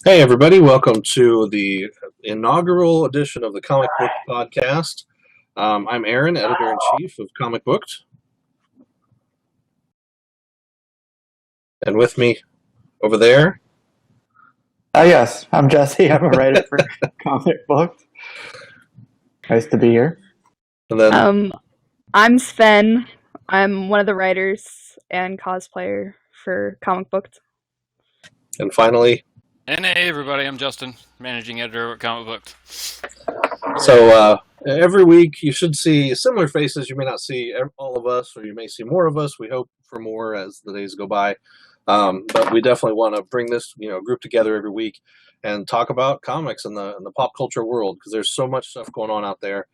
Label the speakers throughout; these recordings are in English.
Speaker 1: Hey, everybody, welcome to the inaugural edition of the Comic Book Podcast. I'm Aaron, editor in chief of Comic Booked. And with me over there.
Speaker 2: Yes, I'm Jesse. I'm a writer for Comic Booked. Nice to be here.
Speaker 1: And then,
Speaker 3: I'm Sven. I'm one of the writers and cosplayer for Comic Booked.
Speaker 1: and finally.
Speaker 4: And hey, everybody, I'm Justin, managing editor at Comic Booked.
Speaker 1: So every week you should see similar faces. You may not see all of us, or you may see more of us. We hope for more as the days go by. But we definitely want to bring this, group together every week and talk about comics and the pop culture world, because there's so much stuff going on out there.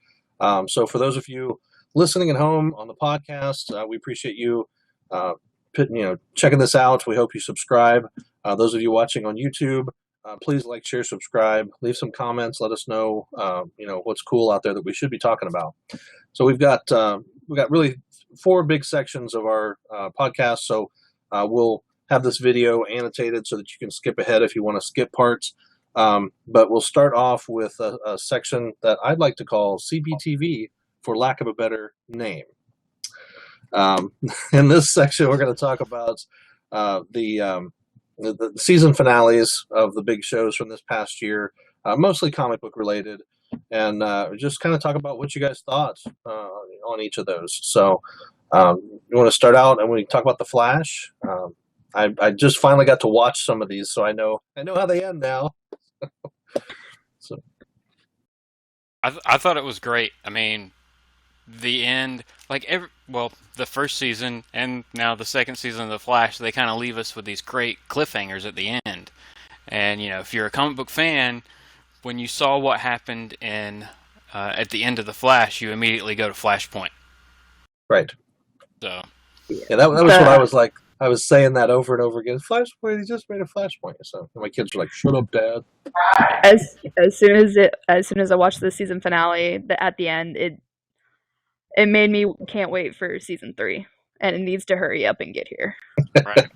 Speaker 1: So for those of you listening at home on the podcast, we appreciate you checking this out. We hope you subscribe. Those of you watching on YouTube, please like, share, subscribe, leave some comments. Let us know, what's cool out there that we should be talking about. So we've got really 4 big sections of our podcast. So we'll have this video annotated so that you can skip ahead if you want to skip parts. But we'll start off with a section that I'd like to call CBTV, for lack of a better name. In this section, we're going to talk about the season finales of the big shows from this past year, mostly comic book related, and just kind of talk about what you guys thought on each of those. So you want to start out and we talk about The Flash. I just finally got to watch some of these, so I know how they end now. So
Speaker 4: I thought it was great. I mean, the end, the first season and now the second season of The Flash, they kind of leave us with these great cliffhangers at the end. And, if you're a comic book fan, when you saw what happened at the end of The Flash, you immediately go to Flashpoint.
Speaker 1: Right.
Speaker 4: So.
Speaker 1: Yeah, that was what I was like. I was saying that over and over again. Flashpoint, he just made a Flashpoint. So my kids were like, "Shut up, Dad."
Speaker 3: As soon as I watched the season finale, at the end, it made me can't wait for season 3, and it needs to hurry up and get here.
Speaker 4: Right.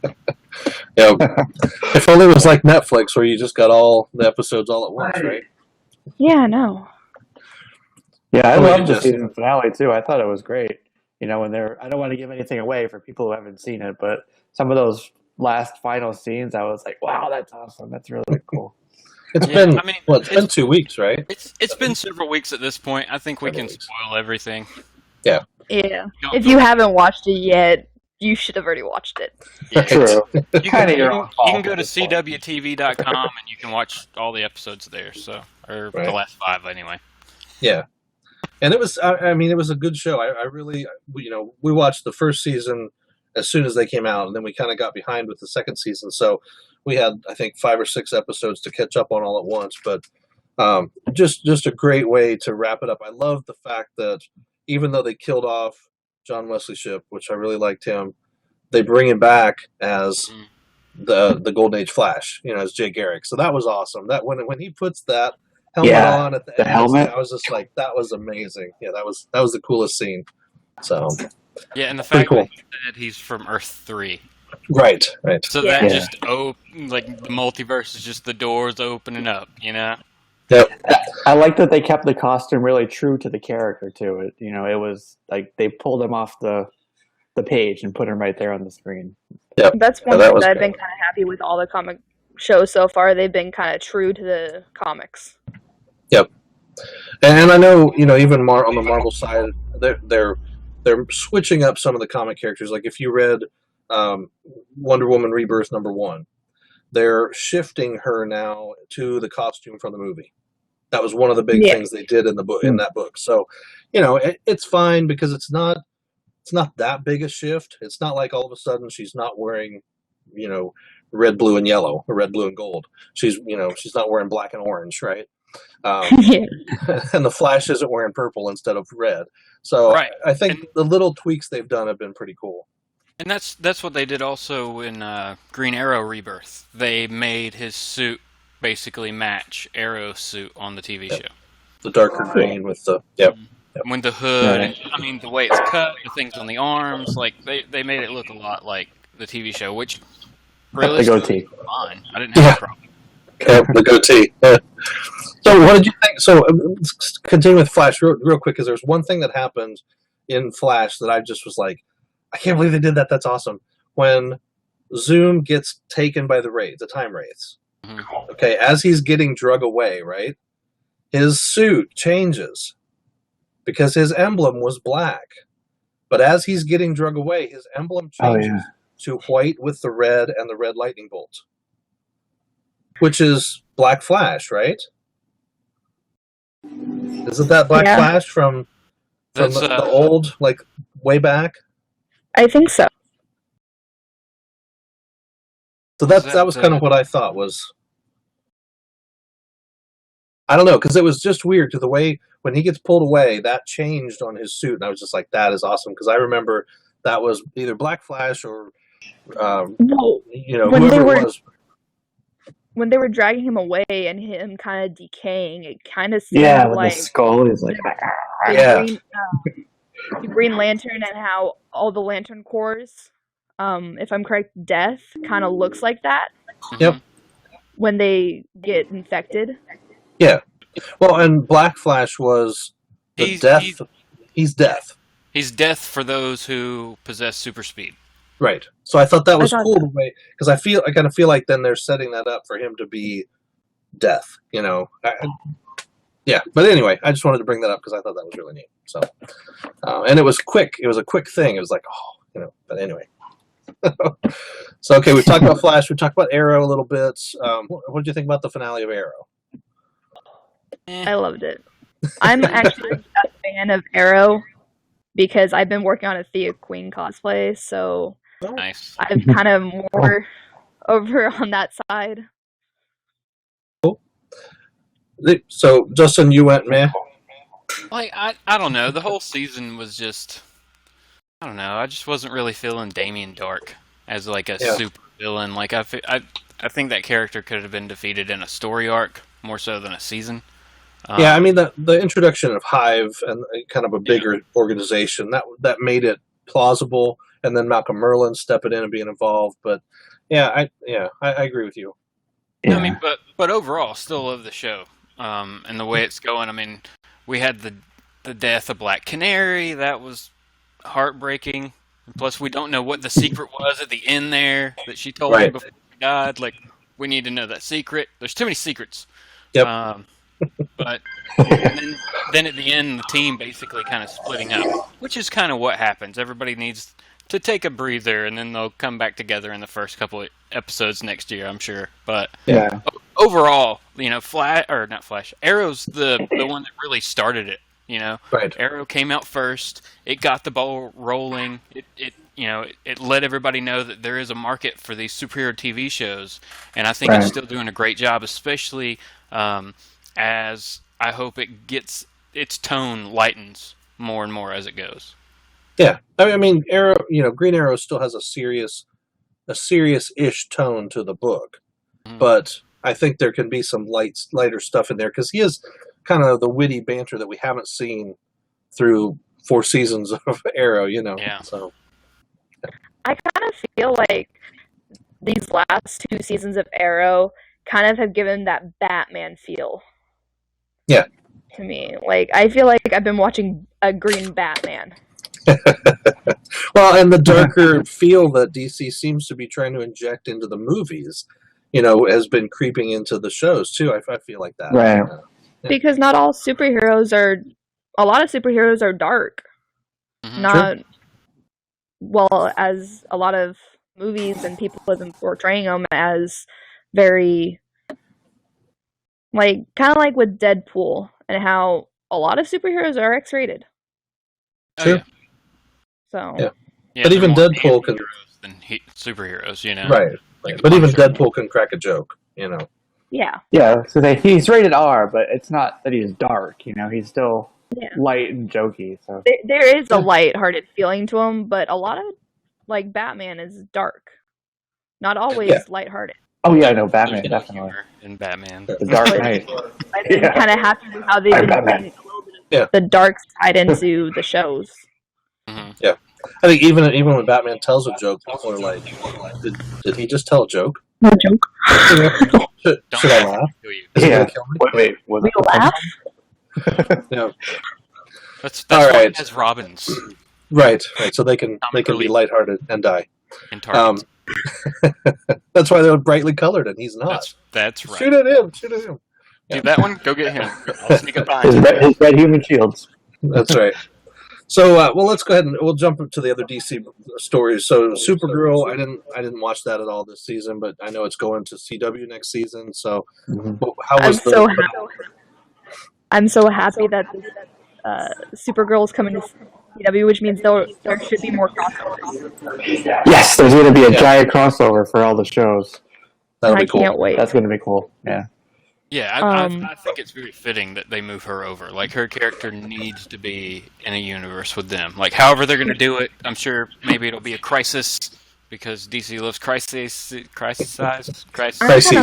Speaker 1: If only it was like Netflix, where you just got all the episodes all at once, right?
Speaker 3: Yeah, I know.
Speaker 2: Yeah, I loved the season finale too. I thought it was great. I don't want to give anything away for people who haven't seen it, but some of those last final scenes, I was like, "Wow, that's awesome! That's really cool."
Speaker 1: It's been 2 weeks, right?
Speaker 4: It's been several weeks at this point. I think we can spoil everything.
Speaker 1: Yeah.
Speaker 3: Yeah. If you haven't watched it yet, you should have already watched it.
Speaker 4: Yeah.
Speaker 2: True.
Speaker 4: You can go to cwtv.com and you can watch all the episodes there. The last 5 anyway.
Speaker 1: Yeah. And it was, it was a good show. I really, we watched the first season as soon as they came out, and then we kind of got behind with the second season. So we had, I think, 5 or 6 episodes to catch up on all at once. But just a great way to wrap it up. I love the fact that even though they killed off John Wesley Shipp, which I really liked him, they bring him back as the Golden Age Flash, as Jay Garrick. So that was awesome. That when he puts that helmet on at the end,
Speaker 2: helmet.
Speaker 1: I was just like, that was amazing. Yeah, that was the coolest scene. So
Speaker 4: yeah, and the fact that he's from Earth 3.
Speaker 1: Right.
Speaker 4: So that just the multiverse is just the doors opening up,
Speaker 1: Yep.
Speaker 2: I like that they kept the costume really true to the character too. It was like they pulled him off the page and put him right there on the screen.
Speaker 1: Yep.
Speaker 3: That's one thing that I've been kind of happy with all the comic shows so far. They've been kind of true to the comics.
Speaker 1: Yep. And I know, even on the Marvel side, they're switching up some of the comic characters. Like if you read Wonder Woman Rebirth #1, they're shifting her now to the costume from the movie. That was one of the big things they did in that book. So, it's fine because it's not that big a shift. It's not like all of a sudden she's not wearing, red, blue, and yellow, or red, blue, and gold. She's not wearing black and orange, right? And the Flash isn't wearing purple instead of red. So I think the little tweaks they've done have been pretty cool.
Speaker 4: And that's what they did also in Green Arrow Rebirth. They made his suit basically match Arrow's suit on the TV show.
Speaker 1: The darker green with the
Speaker 4: With the hood, and, the way it's cut, the things on the arms, they made it look a lot like the TV show, which really
Speaker 2: the goatee.
Speaker 4: Fine. I didn't have a problem.
Speaker 1: The goatee. So, what did you think? So, let's continue with Flash real quick, because there's one thing that happened in Flash that I just was like, I can't believe they did that. That's awesome. When Zoom gets taken by the time wraiths.
Speaker 4: Mm-hmm.
Speaker 1: Okay, as he's getting drug away, right? His suit changes because his emblem was black. But as he's getting drug away, his emblem changes to white with the red and the red lightning bolt, which is Black Flash, right? Isn't that Black Flash from the old, like, way back?
Speaker 3: I think so.
Speaker 1: So that was kind of what I thought was. I don't know, because it was just weird to the way when he gets pulled away, that changed on his suit, and I was just like, that is awesome, because I remember that was either Black Flash or whoever it was.
Speaker 3: When they were dragging him away and him kind of decaying, it kind of seemed like
Speaker 2: the skull is like
Speaker 3: Green Lantern, and how all the Lantern Corps, if I'm correct, Death kind of looks like that.
Speaker 1: Yep.
Speaker 3: When they get infected.
Speaker 1: Yeah. Well, and Black Flash was Death. He's Death.
Speaker 4: He's Death for those who possess super speed.
Speaker 1: Right. So I thought that was cool the way, because I kind of feel like then they're setting that up for him to be Death. Yeah. But anyway, I just wanted to bring that up because I thought that was really neat. So, and it was quick. It was a quick thing. It was like, But anyway. So okay, we've talked about Flash. We talked about Arrow a little bit. What did you think about the finale of Arrow?
Speaker 3: I loved it. I'm actually a fan of Arrow because I've been working on a Thea Queen cosplay, so
Speaker 4: nice.
Speaker 3: I'm kind of more over on that side.
Speaker 1: Cool. So, Justin, you went meh?
Speaker 4: Like, I don't know. The whole season was just, I don't know. I just wasn't really feeling Damien Dark as like a super villain. Like, I think that character could have been defeated in a story arc more so than a season.
Speaker 1: I mean, the introduction of Hive and kind of a bigger organization, that made it plausible, and then Malcolm Merlyn stepping in and being involved. But I agree with you.
Speaker 4: Yeah. I mean, but overall, still love the show, and the way it's going. I mean, we had the death of Black Canary. That was heartbreaking. Plus, we don't know what the secret was at the end there that she told him before he died. Like, we need to know that secret. There's too many secrets.
Speaker 1: Yep.
Speaker 4: But then at the end, the team basically kind of splitting up, which is kind of what happens. Everybody needs to take a breather, and then they'll come back together in the first couple of episodes next year, I'm sure. But overall, not Flash. Arrow's the one that really started it.
Speaker 1: Right.
Speaker 4: Arrow came out first. It got the ball rolling. It let everybody know that there is a market for these superhero TV shows, and I think it's still doing a great job, especially as I hope it gets its tone lightens more and more as it goes. Yeah,
Speaker 1: I mean, Arrow. Green Arrow still has a serious-ish tone to the book, but I think there can be some lighter stuff in there because he is kind of the witty banter that we haven't seen through 4 seasons of Arrow.
Speaker 4: Yeah.
Speaker 1: So
Speaker 3: I kind of feel like these last 2 seasons of Arrow kind of have given that Batman feel.
Speaker 1: Yeah.
Speaker 3: To me, like I feel like I've been watching a green Batman.
Speaker 1: Well, and the darker feel that DC seems to be trying to inject into the movies, has been creeping into the shows too. I feel like that.
Speaker 2: Right.
Speaker 3: Because not all superheroes are. A lot of superheroes are dark.
Speaker 4: Mm-hmm.
Speaker 3: Not well as a lot of movies and people have been portraying them as very, kind of like with Deadpool and how a lot of superheroes are X-rated.
Speaker 1: Sure.
Speaker 3: So.
Speaker 4: Yeah,
Speaker 1: but even Deadpool can
Speaker 4: than superheroes,
Speaker 1: Right.
Speaker 4: Like
Speaker 1: but even Deadpool can crack a joke,
Speaker 3: Yeah.
Speaker 2: Yeah. So he's rated R, but it's not that he's dark. He's still light and jokey. So
Speaker 3: there is a light-hearted feeling to him, but a lot of Batman is dark, not always light-hearted.
Speaker 2: Oh yeah, I know Batman definitely.
Speaker 4: In Batman,
Speaker 2: the Dark Knight.
Speaker 3: I'm kind of happy with how they've been bringing a little bit of the dark side into the shows.
Speaker 4: Mm-hmm.
Speaker 1: Yeah, I think even when Batman tells a joke, people are like, "Did he just tell a joke?"
Speaker 3: No joke.
Speaker 4: Don't
Speaker 1: Should I
Speaker 4: let
Speaker 1: laugh?
Speaker 4: it kill you.
Speaker 1: Is it
Speaker 2: Yeah.
Speaker 1: gonna kill me?
Speaker 2: Wait, was
Speaker 3: We laugh.
Speaker 1: Yeah.
Speaker 4: That's
Speaker 1: All
Speaker 4: why
Speaker 1: right.
Speaker 4: it has robins
Speaker 1: Right. So they can be
Speaker 4: Early.
Speaker 1: lighthearted and die.
Speaker 4: and targets.
Speaker 1: That's why they're brightly colored, and he's not.
Speaker 4: That's right.
Speaker 1: Shoot at him! Shoot at him!
Speaker 4: Do that one. Go get him. I'll sneak up behind
Speaker 2: his
Speaker 4: you.
Speaker 2: his red human shields.
Speaker 1: That's right. So, well, let's go ahead and we'll jump to the other DC stories. So, Supergirl, I didn't watch that at all this season, but I know it's going to CW next season. So, how was
Speaker 3: I'm so happy that Supergirl is coming to CW, which means there should be more crossovers.
Speaker 2: Yes, there's going to be a giant crossover for all the shows.
Speaker 1: That'll
Speaker 3: I
Speaker 1: be cool.
Speaker 3: can't wait.
Speaker 2: That's going to be cool. Yeah.
Speaker 4: Yeah, I think it's very fitting that they move her over. Like, her character needs to be in a universe with them. Like, however they're going to do it, I'm sure maybe it'll be a crisis, because DC loves crises.
Speaker 3: I'm kind of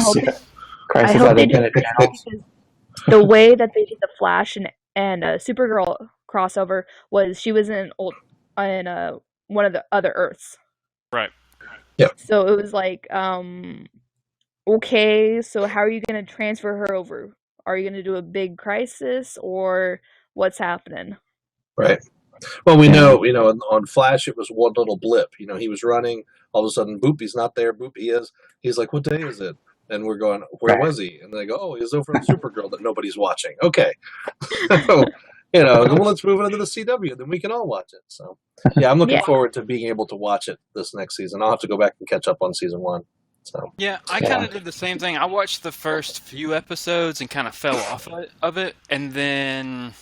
Speaker 3: hoping.
Speaker 2: Crisis
Speaker 3: I hope
Speaker 2: on
Speaker 3: they
Speaker 2: the
Speaker 3: do
Speaker 2: Bennett channel.
Speaker 3: because the way that they did the Flash and Supergirl crossover was she was in one of the other Earths.
Speaker 4: Right.
Speaker 1: Yeah.
Speaker 3: So it was like, okay, so how are you going to transfer her over? Are you going to do a big crisis, or what's happening?
Speaker 1: Right. Well, we know, on Flash, it was one little blip. He was running. All of a sudden, boop, he's not there. Boop, he is. He's like, what day is it? And we're going, where was he? And they go, oh, he's over on Supergirl that nobody's watching. Okay. So, well, let's move it into the CW. Then we can all watch it. So, yeah, I'm looking forward to being able to watch it this next season. I'll have to go back and catch up on season 1. So.
Speaker 4: Yeah, I kind of did the same thing. I watched the first few episodes and kind of fell off of it, and then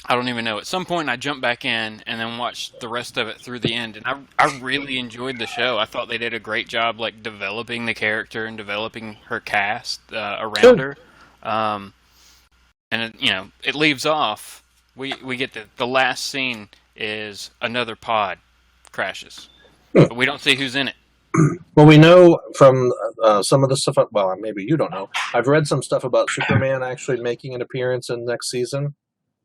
Speaker 4: I don't even know. At some point, I jumped back in and then watched the rest of it through the end, and I really enjoyed the show. I thought they did a great job, like, developing the character and developing her cast around her. And it leaves off. We get the last scene is another pod crashes, but we don't see who's in it.
Speaker 1: Well, we know from some of the stuff. Well, maybe you don't know. I've read some stuff about Superman actually making an appearance in next season.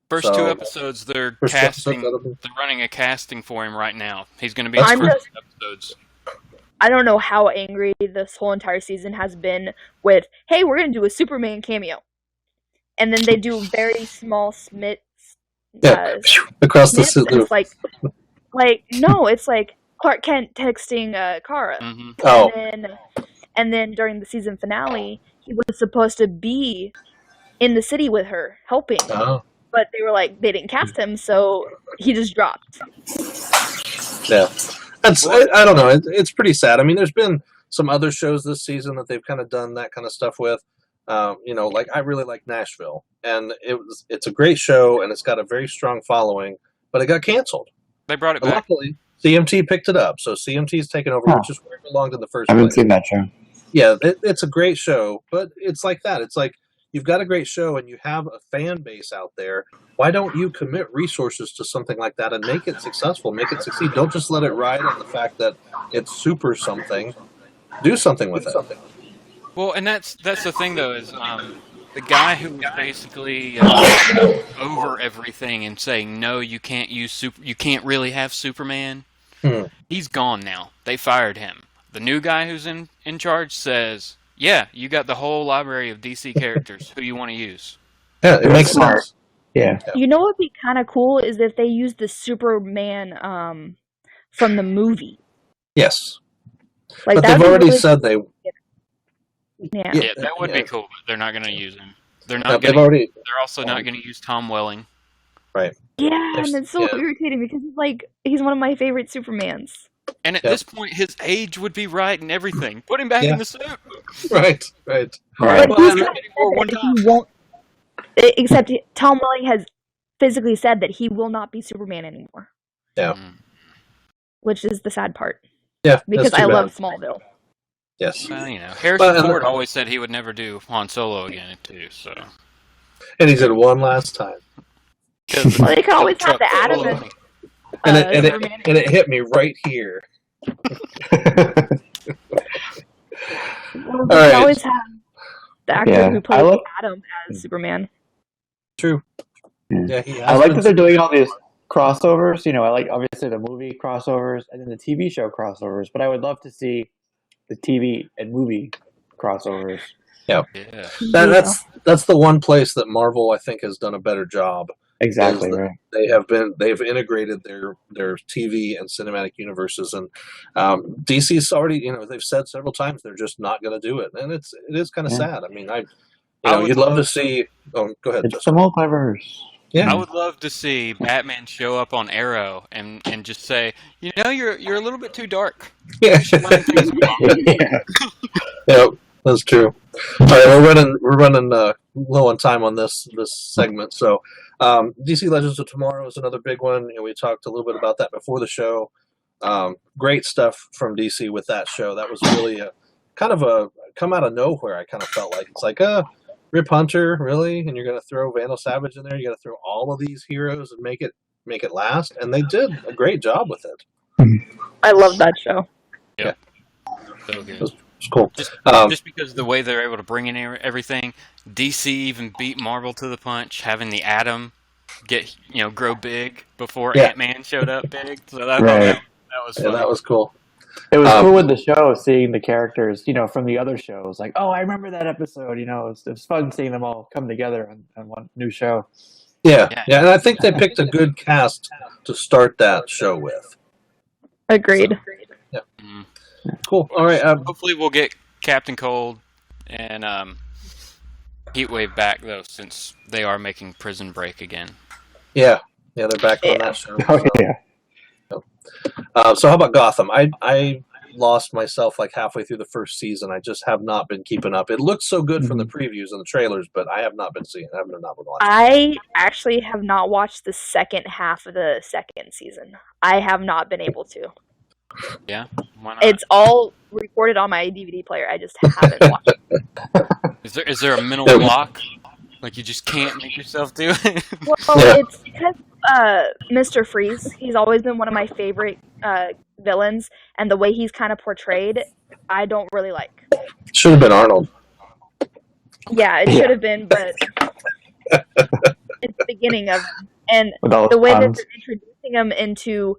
Speaker 4: First 2 episodes, they're casting. They're running a casting for him right now. He's going to be in the first episodes.
Speaker 3: I don't know how angry this whole entire season has been with, hey, we're going to do a Superman cameo. And then they do very small
Speaker 1: across the city.
Speaker 3: It's like, no, it's like Clark Kent texting Kara.
Speaker 4: Mm-hmm.
Speaker 1: Oh.
Speaker 3: And then during the season finale, he was supposed to be in the city with her, helping.
Speaker 1: Oh.
Speaker 3: But they were like, they didn't cast him, so he just dropped.
Speaker 1: Yeah. I don't know. It's pretty sad. I mean, there's been some other shows this season that they've kind of done that kind of stuff with. Like I really like Nashville, and it's a great show, and it's got a very strong following, but it got canceled.
Speaker 4: They brought it back.
Speaker 1: Luckily, CMT picked it up, so CMT's taken over, which is where it belonged in the first
Speaker 2: I haven't
Speaker 1: place.
Speaker 2: seen that show.
Speaker 1: Yeah, it's a great show, but it's like that. It's like you've got a great show and you have a fan base out there. Why don't you commit resources to something like that and make it successful, make it succeed? Don't just let it ride on the fact that it's super something. Do something with it.
Speaker 4: Well, and that's the thing though, is the guy who was basically over everything and saying no, you can't you can't really have Superman. He's gone now. They fired him. The new guy who's in charge says, yeah, you got the whole library of DC characters. Who you want to use?
Speaker 1: Yeah, it makes sense.
Speaker 2: Yeah.
Speaker 3: You know what would be kind of cool is if they used the Superman from the movie.
Speaker 1: Yes.
Speaker 3: Like,
Speaker 1: but they've already said they...
Speaker 3: Yeah,
Speaker 4: that would be cool, but they're not going to use him. They're not.
Speaker 1: They're
Speaker 4: also not going to use Tom Welling.
Speaker 1: Right.
Speaker 3: Yeah, and it's so irritating because he's one of my favorite Supermans.
Speaker 4: And at this point, his age would be right and everything. Put him back in the suit.
Speaker 1: Right.
Speaker 3: But he won't. Except Tom Welling has physically said that he will not be Superman anymore.
Speaker 1: Yeah.
Speaker 3: Which is the sad part.
Speaker 1: Yeah.
Speaker 3: Because I love Smallville.
Speaker 1: Yes.
Speaker 4: Well, Harrison Ford always said he would never do Han Solo again, too. So.
Speaker 1: And he said one last time.
Speaker 3: Well, they can always have the Adam
Speaker 1: and it hit me right here.
Speaker 3: Well, they can always have the actor who plays Adam as Superman.
Speaker 1: True.
Speaker 2: Yeah, I like that they're doing all these crossovers. I like obviously the movie crossovers and then the TV show crossovers, but I would love to see the TV and movie crossovers.
Speaker 1: Yeah.
Speaker 4: Yeah.
Speaker 1: That's the one place that Marvel, I think, has done a better job.
Speaker 2: Exactly right.
Speaker 1: They've integrated their TV and cinematic universes, and DC's already, they've said several times they're just not going to do it, and it is kind of sad. I mean, you'd love to see. Oh, go ahead.
Speaker 2: It's the multiverse.
Speaker 1: Yeah,
Speaker 4: I would love to see Batman show up on Arrow and just say, you're a little bit too dark.
Speaker 1: yeah,
Speaker 4: You should learn things
Speaker 1: yeah, that's true. All right, we're running low on time on this segment, so DC Legends of Tomorrow is another big one. We talked a little bit about that before the show. Great stuff from DC with that show. That was really a kind of a come out of nowhere. I kind of felt like it's like Rip Hunter, really, and you're going to throw Vandal Savage in there. You're going to throw all of these heroes and make it last, and they did a great job with it.
Speaker 3: I love that show.
Speaker 4: Yep. So good.
Speaker 1: It's cool.
Speaker 4: Just because of the way they're able to bring in everything, DC even beat Marvel to the punch, having the Atom grow big before Ant-Man showed up big. So that was fun.
Speaker 1: Yeah, that was cool.
Speaker 2: It was cool with the show, seeing the characters, from the other shows. Like, oh, I remember that episode. It was fun seeing them all come together on one new show.
Speaker 1: Yeah, and I think they picked a good cast to start that show with.
Speaker 3: Agreed.
Speaker 1: So, yeah. Cool. All right.
Speaker 4: Hopefully we'll get Captain Cold and Heatwave back, though, since they are making Prison Break again.
Speaker 1: Yeah, they're back on that show.
Speaker 2: Oh, yeah.
Speaker 1: So how about Gotham? I lost myself like halfway through the first season. I just have not been keeping up. It looked so good from the previews and the trailers, but I have not been seeing it. I have not been watching.
Speaker 3: I actually have not watched the second half of the second season. I have not been able to.
Speaker 4: Yeah? Why not?
Speaker 3: It's all recorded on my DVD player. I just haven't watched it.
Speaker 4: Is there a mental block? Like you just can't make yourself do it?
Speaker 3: Well, it's because Mr. Freeze, he's always been one of my favorite villains, and the way he's kind of portrayed, I don't really like.
Speaker 1: Should have been Arnold.
Speaker 3: Yeah, it should have been, but it's the beginning of, and the way that they're introducing him into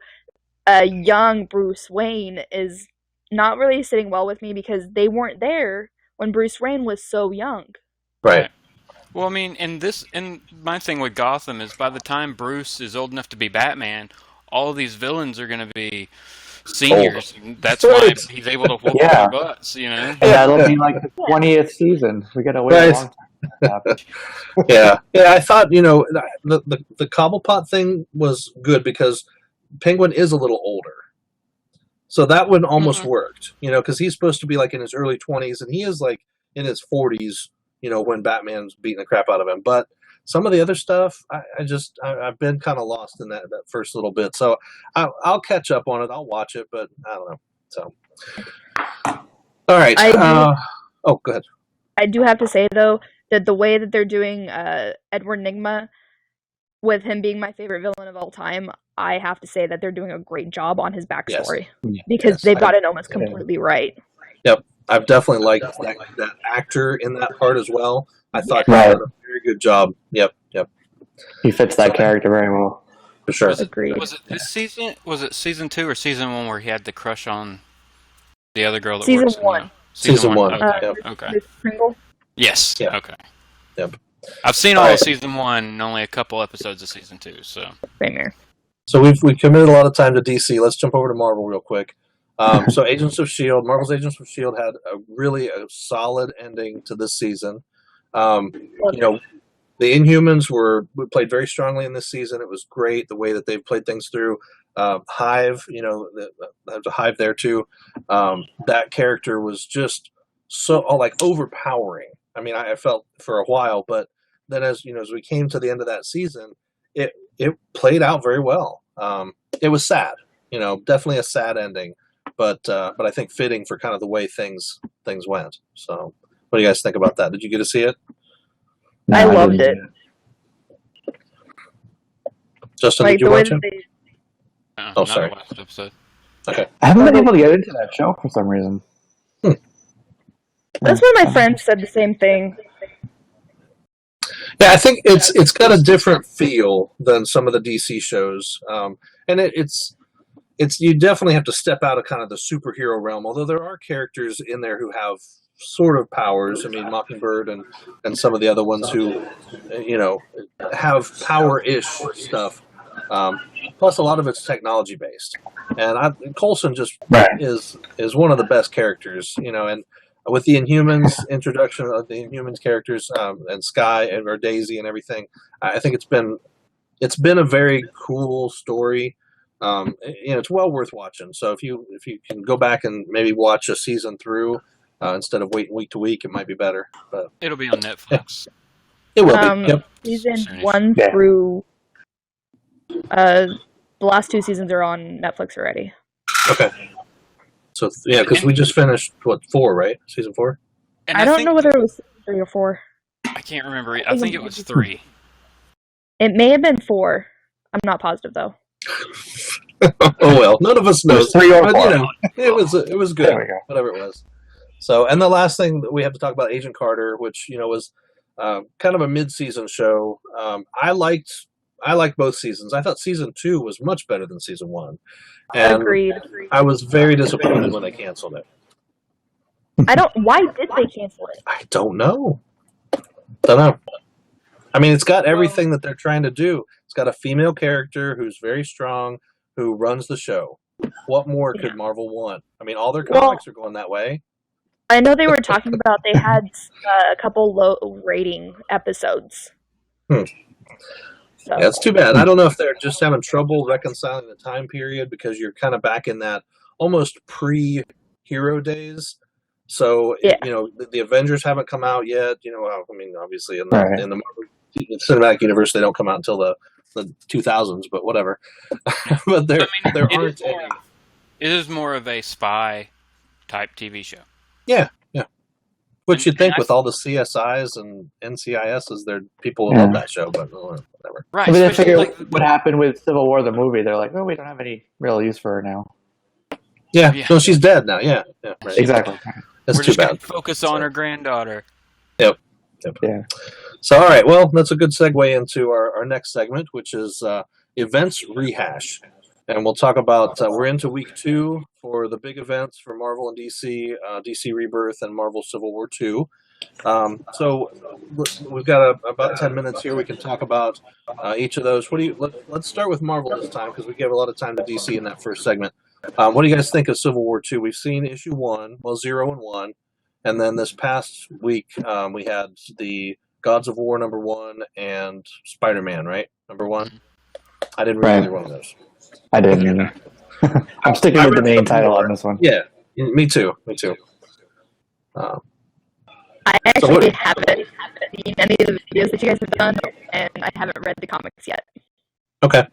Speaker 3: a young Bruce Wayne is not really sitting well with me because they weren't there when Bruce Wayne was so young.
Speaker 1: Right.
Speaker 4: Well, I mean, and my thing with Gotham is by the time Bruce is old enough to be Batman, all of these villains are going to be seniors. That's why he's able to whoop their butts,
Speaker 2: Yeah, it'll be like the 20th season. We got to wait a long time.
Speaker 1: Yeah. I thought, the Cobblepot thing was good because Penguin is a little older. So that one almost worked, because he's supposed to be like in his early 20s, and he is like in his 40s, when Batman's beating the crap out of him. But some of the other stuff, I've been kind of lost in that first little bit. So I'll catch up on it. I'll watch it, but I don't know. So, all right. Go ahead.
Speaker 3: I do have to say, though, that the way that they're doing Edward Nygma, with him being my favorite villain of all time, I have to say that they're doing a great job on his backstory.
Speaker 1: Yes.
Speaker 3: Because they've got it almost completely right.
Speaker 1: Yep. I've definitely liked that actor in that part as well. I thought he did a very good job. Yep.
Speaker 2: He fits that character very well.
Speaker 1: For sure.
Speaker 4: Was it this season? Was it season 2 or season 1 where he had the crush on the other girl that
Speaker 3: season
Speaker 4: works
Speaker 3: 1.
Speaker 1: Season 1.
Speaker 4: Okay.
Speaker 3: Miss Pringle?
Speaker 4: Yes.
Speaker 1: Yeah.
Speaker 4: Okay.
Speaker 1: Yep.
Speaker 4: I've seen all of season 1 and only a couple episodes of season 2, so.
Speaker 3: Same here.
Speaker 1: So we've committed a lot of time to DC. Let's jump over to Marvel real quick. So Agents of S.H.I.E.L.D., Marvel's Agents of S.H.I.E.L.D. had a solid ending to this season. The Inhumans played very strongly in this season. It was great the way that they've played things through. Hive, there's a Hive there too. That character was just so overpowering. I mean, I felt for a while, but then as we came to the end of that season, it played out very well. It was sad, definitely a sad ending, but I think fitting for kind of the way things went. So, what do you guys think about that? Did you get to see it?
Speaker 2: No,
Speaker 3: I loved it.
Speaker 1: Justin, did you watch it? Sorry.
Speaker 4: Last episode.
Speaker 1: Okay.
Speaker 2: I haven't been able to get into that show for some reason.
Speaker 3: That's why my friends said the same thing.
Speaker 1: Yeah, I think it's got a different feel than some of the DC shows, and it's you definitely have to step out of kind of the superhero realm. Although there are characters in there who have sort of powers. I mean, Mockingbird and some of the other ones who, have power-ish stuff. Plus, a lot of it's technology based, and Coulson just is one of the best characters, and with the Inhumans introduction of the Inhumans characters and Sky or Daisy and everything, I think it's been a very cool story. It's well worth watching. So if you can go back and maybe watch a season through instead of waiting week to week, it might be better. But
Speaker 4: it'll be on Netflix.
Speaker 1: It will be. Yep.
Speaker 3: Season 1 through the last 2 seasons are on Netflix already.
Speaker 1: Okay. So because we just finished 4, right? Season 4.
Speaker 3: And I don't know whether it was 3 or 4.
Speaker 4: I can't remember. I think it was 3.
Speaker 3: It may have been 4. I'm not positive though.
Speaker 1: Oh well, none of us knows.
Speaker 2: 3 or 4.
Speaker 1: It was good. Whatever it was. So, and the last thing that we have to talk about, Agent Carter, which was kind of a mid-season show. I liked both seasons. I thought season 2 was much better than season 1. And
Speaker 3: Agreed.
Speaker 1: I was very disappointed when they canceled it.
Speaker 3: Why did they cancel it?
Speaker 1: I don't know. I mean, it's got everything that they're trying to do. It's got a female character who's very strong, who runs the show. What more could Marvel want? I mean, all their comics are going that way.
Speaker 3: I know they were talking about they had a couple low rating episodes. So.
Speaker 1: Yeah, it's too bad. I don't know if they're just having trouble reconciling the time period because you're kind of back in that almost pre-hero days. So, the Avengers haven't come out yet. I mean, obviously in the Marvel Cinematic Universe, they don't come out until the 2000s, but whatever. But there aren't any.
Speaker 4: It is more of a spy type TV show.
Speaker 1: Yeah. Which you'd think with all the CSIs and NCISs, people would love that show, but whatever.
Speaker 2: Right. I mean, they figure what happened with Civil War, the movie. They're like, we don't have any real use for her now.
Speaker 1: Yeah. So she's dead now. Yeah. Right.
Speaker 2: Exactly.
Speaker 1: That's
Speaker 4: We're
Speaker 1: too
Speaker 4: just
Speaker 1: bad.
Speaker 4: Focus on her granddaughter.
Speaker 1: Yep.
Speaker 2: Yeah.
Speaker 1: So, all right. Well, that's a good segue into our next segment, which is events rehash. And we'll talk about, we're into week 2 for the big events for Marvel and DC, DC Rebirth and Marvel Civil War 2. So we've got about 10 minutes here. We can talk about each of those. Let's start with Marvel this time because we gave a lot of time to DC in that first segment. What do you guys think of Civil War 2? We've seen issue 1, 0 and 1. And then this past week, we had the Gods of War #1 and Spider-Man, right? #1. I didn't read either one of those.
Speaker 2: I didn't either. I'm sticking with the main title on this one.
Speaker 1: Yeah, me too.
Speaker 3: I actually haven't seen any of the videos that you guys have done, and I haven't read the comics yet.
Speaker 1: Okay.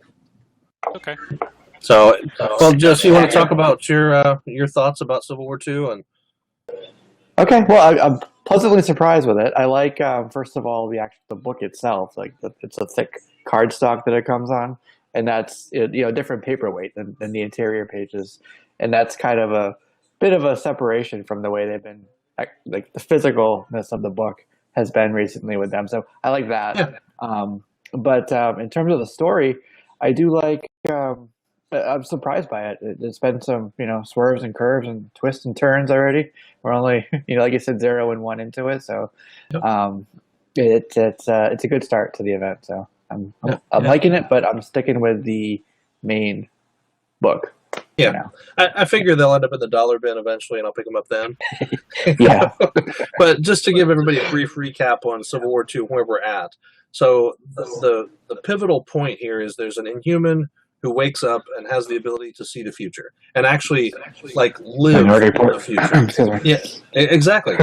Speaker 1: So, well, Jesse, you want to talk about your thoughts about Civil War 2?
Speaker 2: Okay, well, I'm pleasantly surprised with it. I like, first of all, the book itself. Like, it's a thick cardstock that it comes on. And that's different paperweight than the interior pages, and that's kind of a bit of a separation from the way they've been, like the physicalness of the book has been recently with them. So I like that. Yeah. But in terms of the story, I do like. I'm surprised by it. There's been some swerves and curves and twists and turns already. We're only like you said 0 and 1 into it, so it's a good start to the event. So. I'm liking it, but I'm sticking with the main book.
Speaker 1: Yeah, I figure they'll end up in the dollar bin eventually, and I'll pick them up then.
Speaker 2: Yeah.
Speaker 1: But just to give everybody a brief recap on Civil War II, where we're at. So the pivotal point here is there's an Inhuman who wakes up and has the ability to see the future and actually live in the future. Yeah, exactly.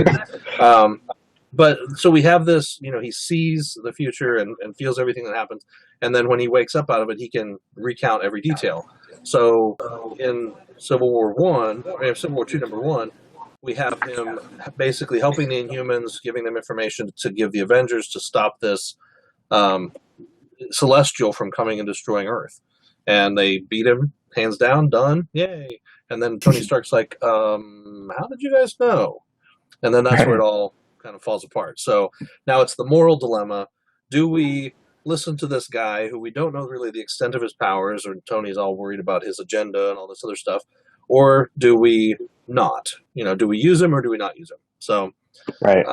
Speaker 1: But so we have this, he sees the future and feels everything that happens. And then when he wakes up out of it, he can recount every detail. So in Civil War II #1, we have him basically helping the Inhumans, giving them information to give the Avengers to stop this Celestial from coming and destroying Earth. And they beat him, hands down, done, yay. And then Tony Stark's like, how did you guys know? And then that's where it all kind of falls apart. So now it's the moral dilemma. Do we listen to this guy who we don't know really the extent of his powers, or Tony's all worried about his agenda and all this other stuff, or do we not? Do we use him or do we not use him? So,
Speaker 2: right.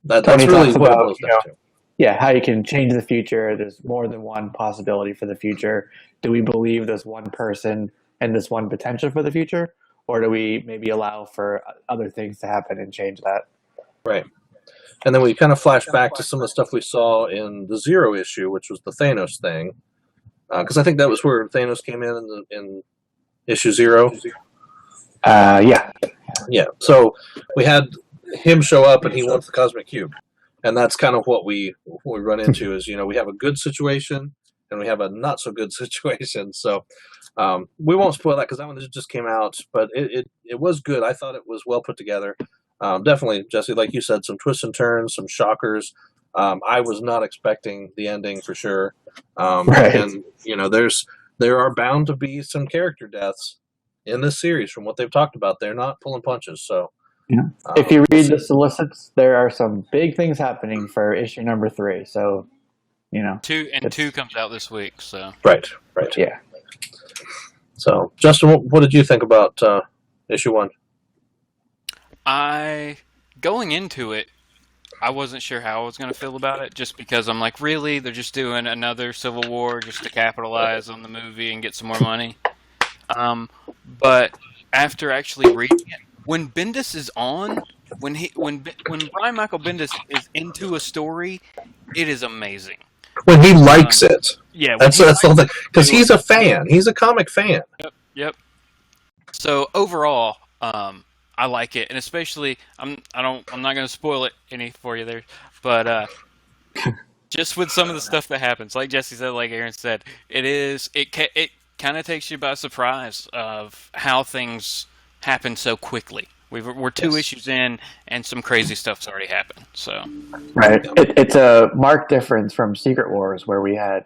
Speaker 1: That's
Speaker 2: Tony
Speaker 1: really
Speaker 2: talks
Speaker 1: what it
Speaker 2: about,
Speaker 1: boils down to.
Speaker 2: Yeah, how you can change the future. There's more than one possibility for the future. Do we believe there's one person and this one potential for the future? Or do we maybe allow for other things to happen and change that?
Speaker 1: Right. And then we kind of flash back to some of the stuff we saw in the Zero issue, which was the Thanos thing. Because I think that was where Thanos came in issue 0.
Speaker 2: Yeah.
Speaker 1: Yeah. So we had him show up and he wants the Cosmic Cube. And that's kind of what we run into is, we have a good situation and we have a not so good situation. So we won't spoil that because that one just came out, but it was good. I thought it was well put together. Definitely, Jesse, like you said, some twists and turns, some shockers. I was not expecting the ending for sure.
Speaker 2: Right.
Speaker 1: And, there are bound to be some character deaths in this series from what they've talked about. They're not pulling punches. So,
Speaker 2: yeah. If you read the solicits, there are some big things happening for issue number 3. So,
Speaker 4: 2 comes out this week. So
Speaker 1: right.
Speaker 2: Yeah.
Speaker 1: So, Justin, what did you think about issue 1?
Speaker 4: Going into it, I wasn't sure how I was going to feel about it, just because I'm like, really? They're just doing another Civil War just to capitalize on the movie and get some more money? But after actually reading it, when Bendis is on, when Brian Michael Bendis is into a story, it is amazing.
Speaker 1: When he likes it.
Speaker 4: Yeah.
Speaker 1: That's the whole thing. Because he's a fan. He's a comic fan.
Speaker 4: Yep. So overall, I like it, and especially I'm not going to spoil it any for you there, but just with some of the stuff that happens, like Jesse said, like Aaron said, it kind of takes you by surprise of how things happen so quickly. We're 2 issues in, and some crazy stuff's already happened. So
Speaker 2: right, it's a marked difference from Secret Wars, where we had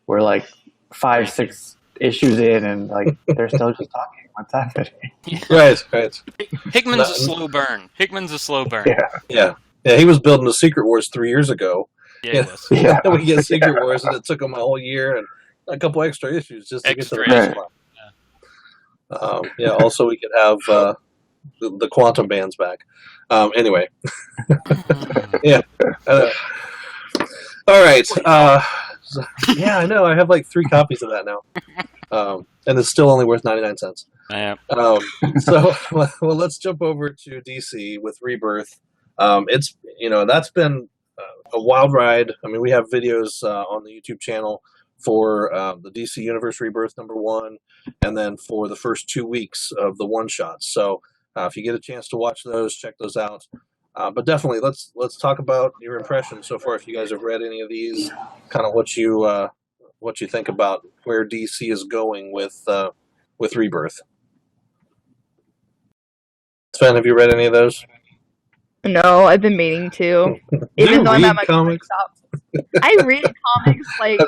Speaker 2: we're like 5-6 issues in, and like they're still just talking. What's happening?
Speaker 1: Right.
Speaker 4: Hickman's a slow burn.
Speaker 1: Yeah. He was building the Secret Wars 3 years ago.
Speaker 4: Yeah.
Speaker 1: We get Secret Wars, and it took him a whole year and a couple extra issues just to get to the next one. Also, we could have the Quantum Bands back. Anyway. Yeah. All right. Yeah, I know. I have like 3 copies of that now. And it's still only worth 99 cents.
Speaker 4: Yeah.
Speaker 1: So, let's jump over to DC with Rebirth. It's that's been a wild ride. I mean, we have videos on the YouTube channel for the DC Universe Rebirth #1, and then for the first 2 weeks of the one shots. So, if you get a chance to watch those, check those out. But definitely, let's talk about your impressions so far. If you guys have read any of these, kind of what you think about where DC is going with Rebirth. Sven, have you read any of those?
Speaker 3: No, I've been meaning to. Even though I'm at my comic shop. I read comics. Like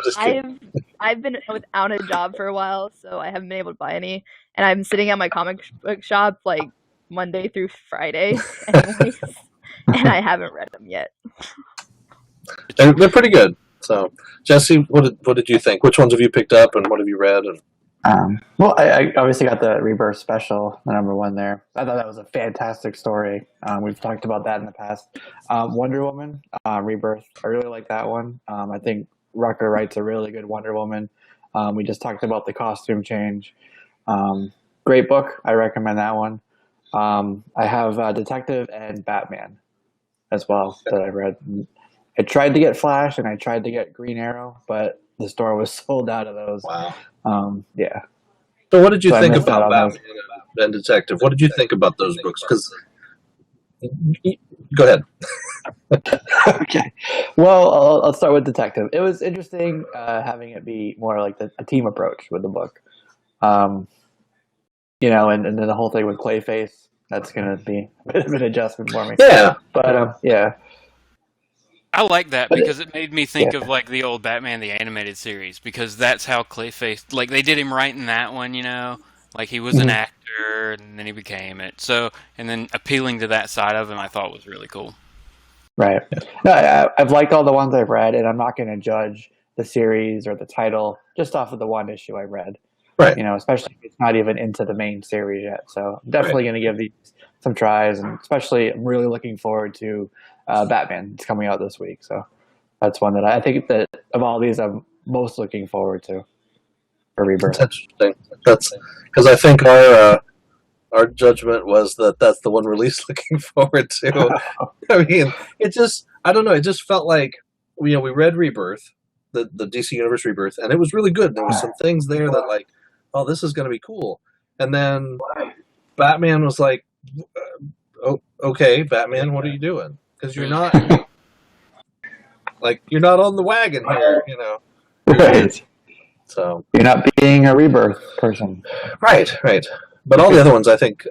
Speaker 3: I've been without a job for a while, so I haven't been able to buy any. And I'm sitting at my comic book shop like Monday through Friday, anyways, and I haven't read them yet.
Speaker 1: They're pretty good. So, Jesse, what did you think? Which ones have you picked up, and what have you read?
Speaker 2: Well, I obviously got the Rebirth special, the #1 there. I thought that was a fantastic story. We've talked about that in the past. Wonder Woman, Rebirth, I really like that one. I think Rucker writes a really good Wonder Woman. We just talked about the costume change. Great book. I recommend that one. I have Detective and Batman as well that I read. I tried to get Flash and I tried to get Green Arrow, but the store was sold out of those.
Speaker 1: Wow.
Speaker 2: Yeah.
Speaker 1: So what did you think about Batman and Detective? What did you think about those books? Because go ahead.
Speaker 2: Okay. Well, I'll start with Detective. It was interesting having it be more like a team approach with the book. And then the whole thing with Clayface, that's going to be a bit of an adjustment for me.
Speaker 1: Yeah.
Speaker 2: But, yeah.
Speaker 4: I like that because it made me think of like the old Batman the Animated Series, because that's how Clayface, like they did him right in that one, like he was an actor and then he became it. So, and then appealing to that side of him, I thought was really cool.
Speaker 2: Right. No, I've liked all the ones I've read, and I'm not going to judge the series or the title just off of the one issue I read.
Speaker 1: Right.
Speaker 2: Especially if it's not even into the main series yet. So I'm definitely going to give these some tries, and especially I'm really looking forward to Batman. It's coming out this week, so that's one that I think that of all these I'm most looking forward to for Rebirth.
Speaker 1: That's interesting. That's because I think our judgment was that that's the one we're least looking forward to. I mean, I don't know. It just felt like we read Rebirth, the DC Universe Rebirth, and it was really good. There was some things there that like, oh, this is going to be cool. And then Batman was like, oh, okay, Batman, what are you doing? Because you're not on the wagon here,
Speaker 2: Right.
Speaker 1: So
Speaker 2: you're not being a Rebirth person.
Speaker 1: Right. But all the other ones, I think,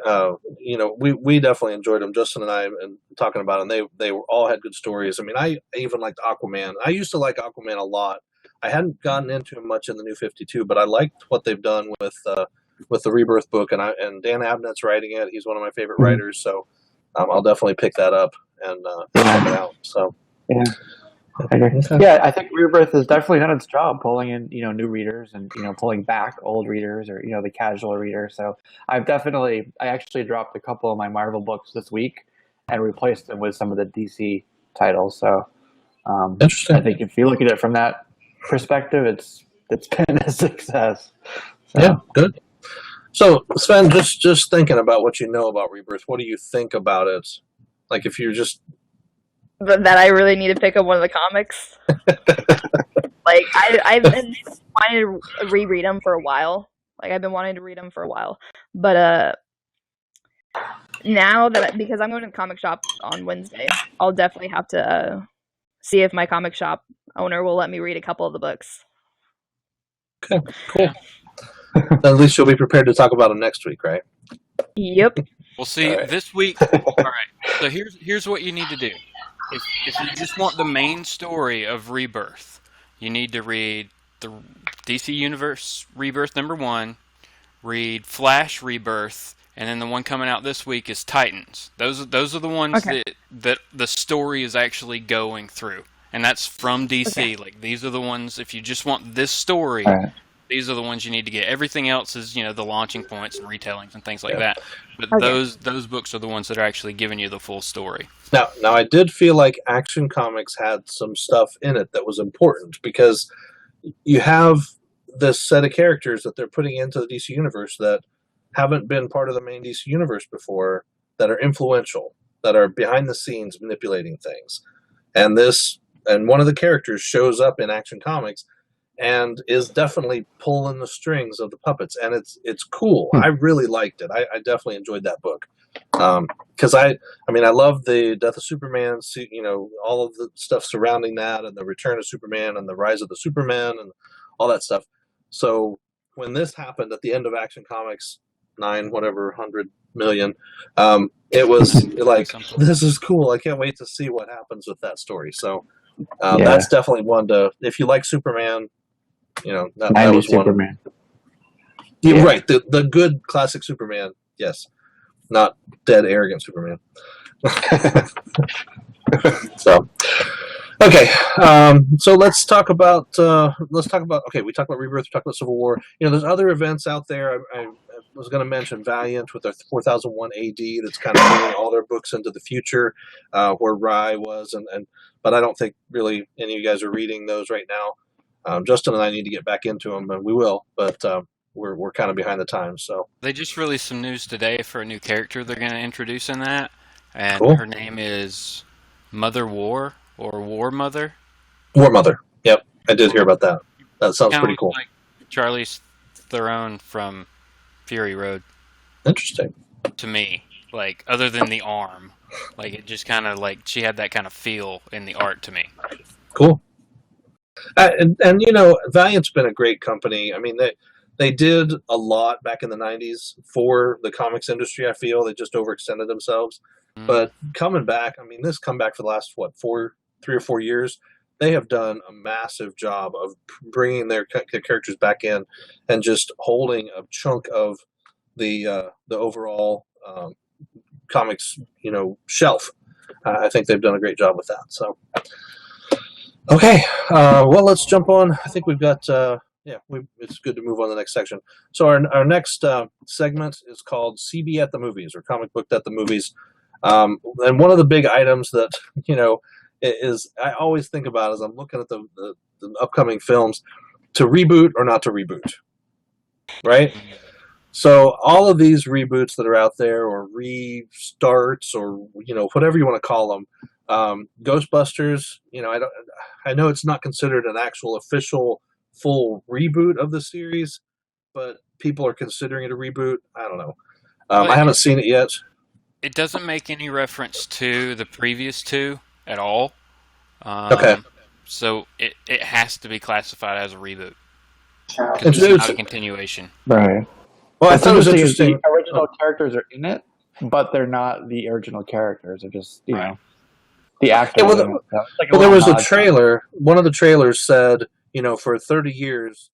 Speaker 1: we definitely enjoyed them. Justin and I, and talking about them, they all had good stories. I mean, I even liked Aquaman. I used to like Aquaman a lot. I hadn't gotten into him much in the New 52, but I liked what they've done with the Rebirth book, and Dan Abnett's writing it. He's one of my favorite writers, so I'll definitely pick that up and check it out. So
Speaker 2: yeah. Yeah, I think Rebirth has definitely done its job pulling in, new readers and, pulling back old readers or, the casual reader. So I actually dropped a couple of my Marvel books this week and replaced them with some of the DC titles. So
Speaker 1: interesting.
Speaker 2: I think if you look at it from that perspective, it's been a success. So.
Speaker 1: Yeah, good. So Sven, just thinking about what you know about Rebirth, what do you think about it? Like if you're just
Speaker 3: that I really need to pick up one of the comics. Like I've been wanting to reread them for a while. Like I've been wanting to read them for a while, but now that because I'm going to the comic shop on Wednesday, I'll definitely have to see if my comic shop owner will let me read a couple of the books.
Speaker 1: Okay, cool. At least you'll be prepared to talk about them next week, right?
Speaker 3: Yep.
Speaker 4: We'll see this week. All right. So here's what you need to do. If you just want the main story of Rebirth, you need to read the DC Universe Rebirth #1, read Flash Rebirth, and then the one coming out this week is Titans. Those are the ones that the story is actually going through, and that's from DC. Okay. Like these are the ones. If you just want this story, these are the ones you need to get. Everything else is the launching points and retellings and things like that. But those books are the ones that are actually giving you the full story.
Speaker 1: Now I did feel like Action Comics had some stuff in it that was important because you have this set of characters that they're putting into the DC Universe that haven't been part of the main DC Universe before, that are influential, that are behind the scenes manipulating things. And one of the characters shows up in Action Comics and is definitely pulling the strings of the puppets, and it's cool. I really liked it. I definitely enjoyed that book because I love the Death of Superman, all of the stuff surrounding that, and the Return of Superman, and the Rise of the Superman, and all that stuff. So when this happened at the end of Action Comics 100 million, it was like, this is cool. I can't wait to see what happens with that story. So that's definitely one to, if you like Superman. That was
Speaker 2: Superman.
Speaker 1: One. Right, the good classic Superman, yes, not dead arrogant Superman. So, okay, so let's talk about. Okay, we talked about Rebirth. We talked about Civil War. There's other events out there. I was going to mention Valiant with their 4001 AD. That's kind of bringing all their books into the future, where Rye was, but I don't think really any of you guys are reading those right now. Justin and I need to get back into them, and we will, but we're kind of behind the times. So
Speaker 4: they just released some news today for a new character they're going to introduce in that, and her name is Mother War or War Mother.
Speaker 1: War Mother. Yep, I did hear about that. That sounds pretty cool.
Speaker 4: Like Charlize Theron from Fury Road.
Speaker 1: Interesting.
Speaker 4: To me, like other than the arm, like it just kind of like she had that kind of feel in the art to me.
Speaker 1: Cool. And Valiant's been a great company. I mean, they did a lot back in the 90s for the comics industry. I feel they just overextended themselves. But coming back, I mean, this comeback for the last 3 or 4 years, they have done a massive job of bringing their characters back in and just holding a chunk of the overall comics shelf. I think they've done a great job with that. So. Okay, well, let's jump on. I think we've got it's good to move on to the next section. So our next segment is called CB at the Movies, or Comic Book at the Movies. And one of the big items that is I always think about as I'm looking at the upcoming films, to reboot or not to reboot, right? So all of these reboots that are out there, or restarts, or whatever you want to call them, Ghostbusters. I know it's not considered an actual official full reboot of the series, but people are considering it a reboot. I don't know. I haven't seen it yet.
Speaker 4: It doesn't make any reference to the previous two at all.
Speaker 1: Okay.
Speaker 4: So it has to be classified as a reboot.
Speaker 1: It's
Speaker 4: not a continuation.
Speaker 2: Right.
Speaker 1: Well, I thought it was interesting.
Speaker 2: The original characters are in it, but they're not the original characters. They're just, the actors.
Speaker 1: Yeah, there was a trailer. One of the trailers said, for 30 years,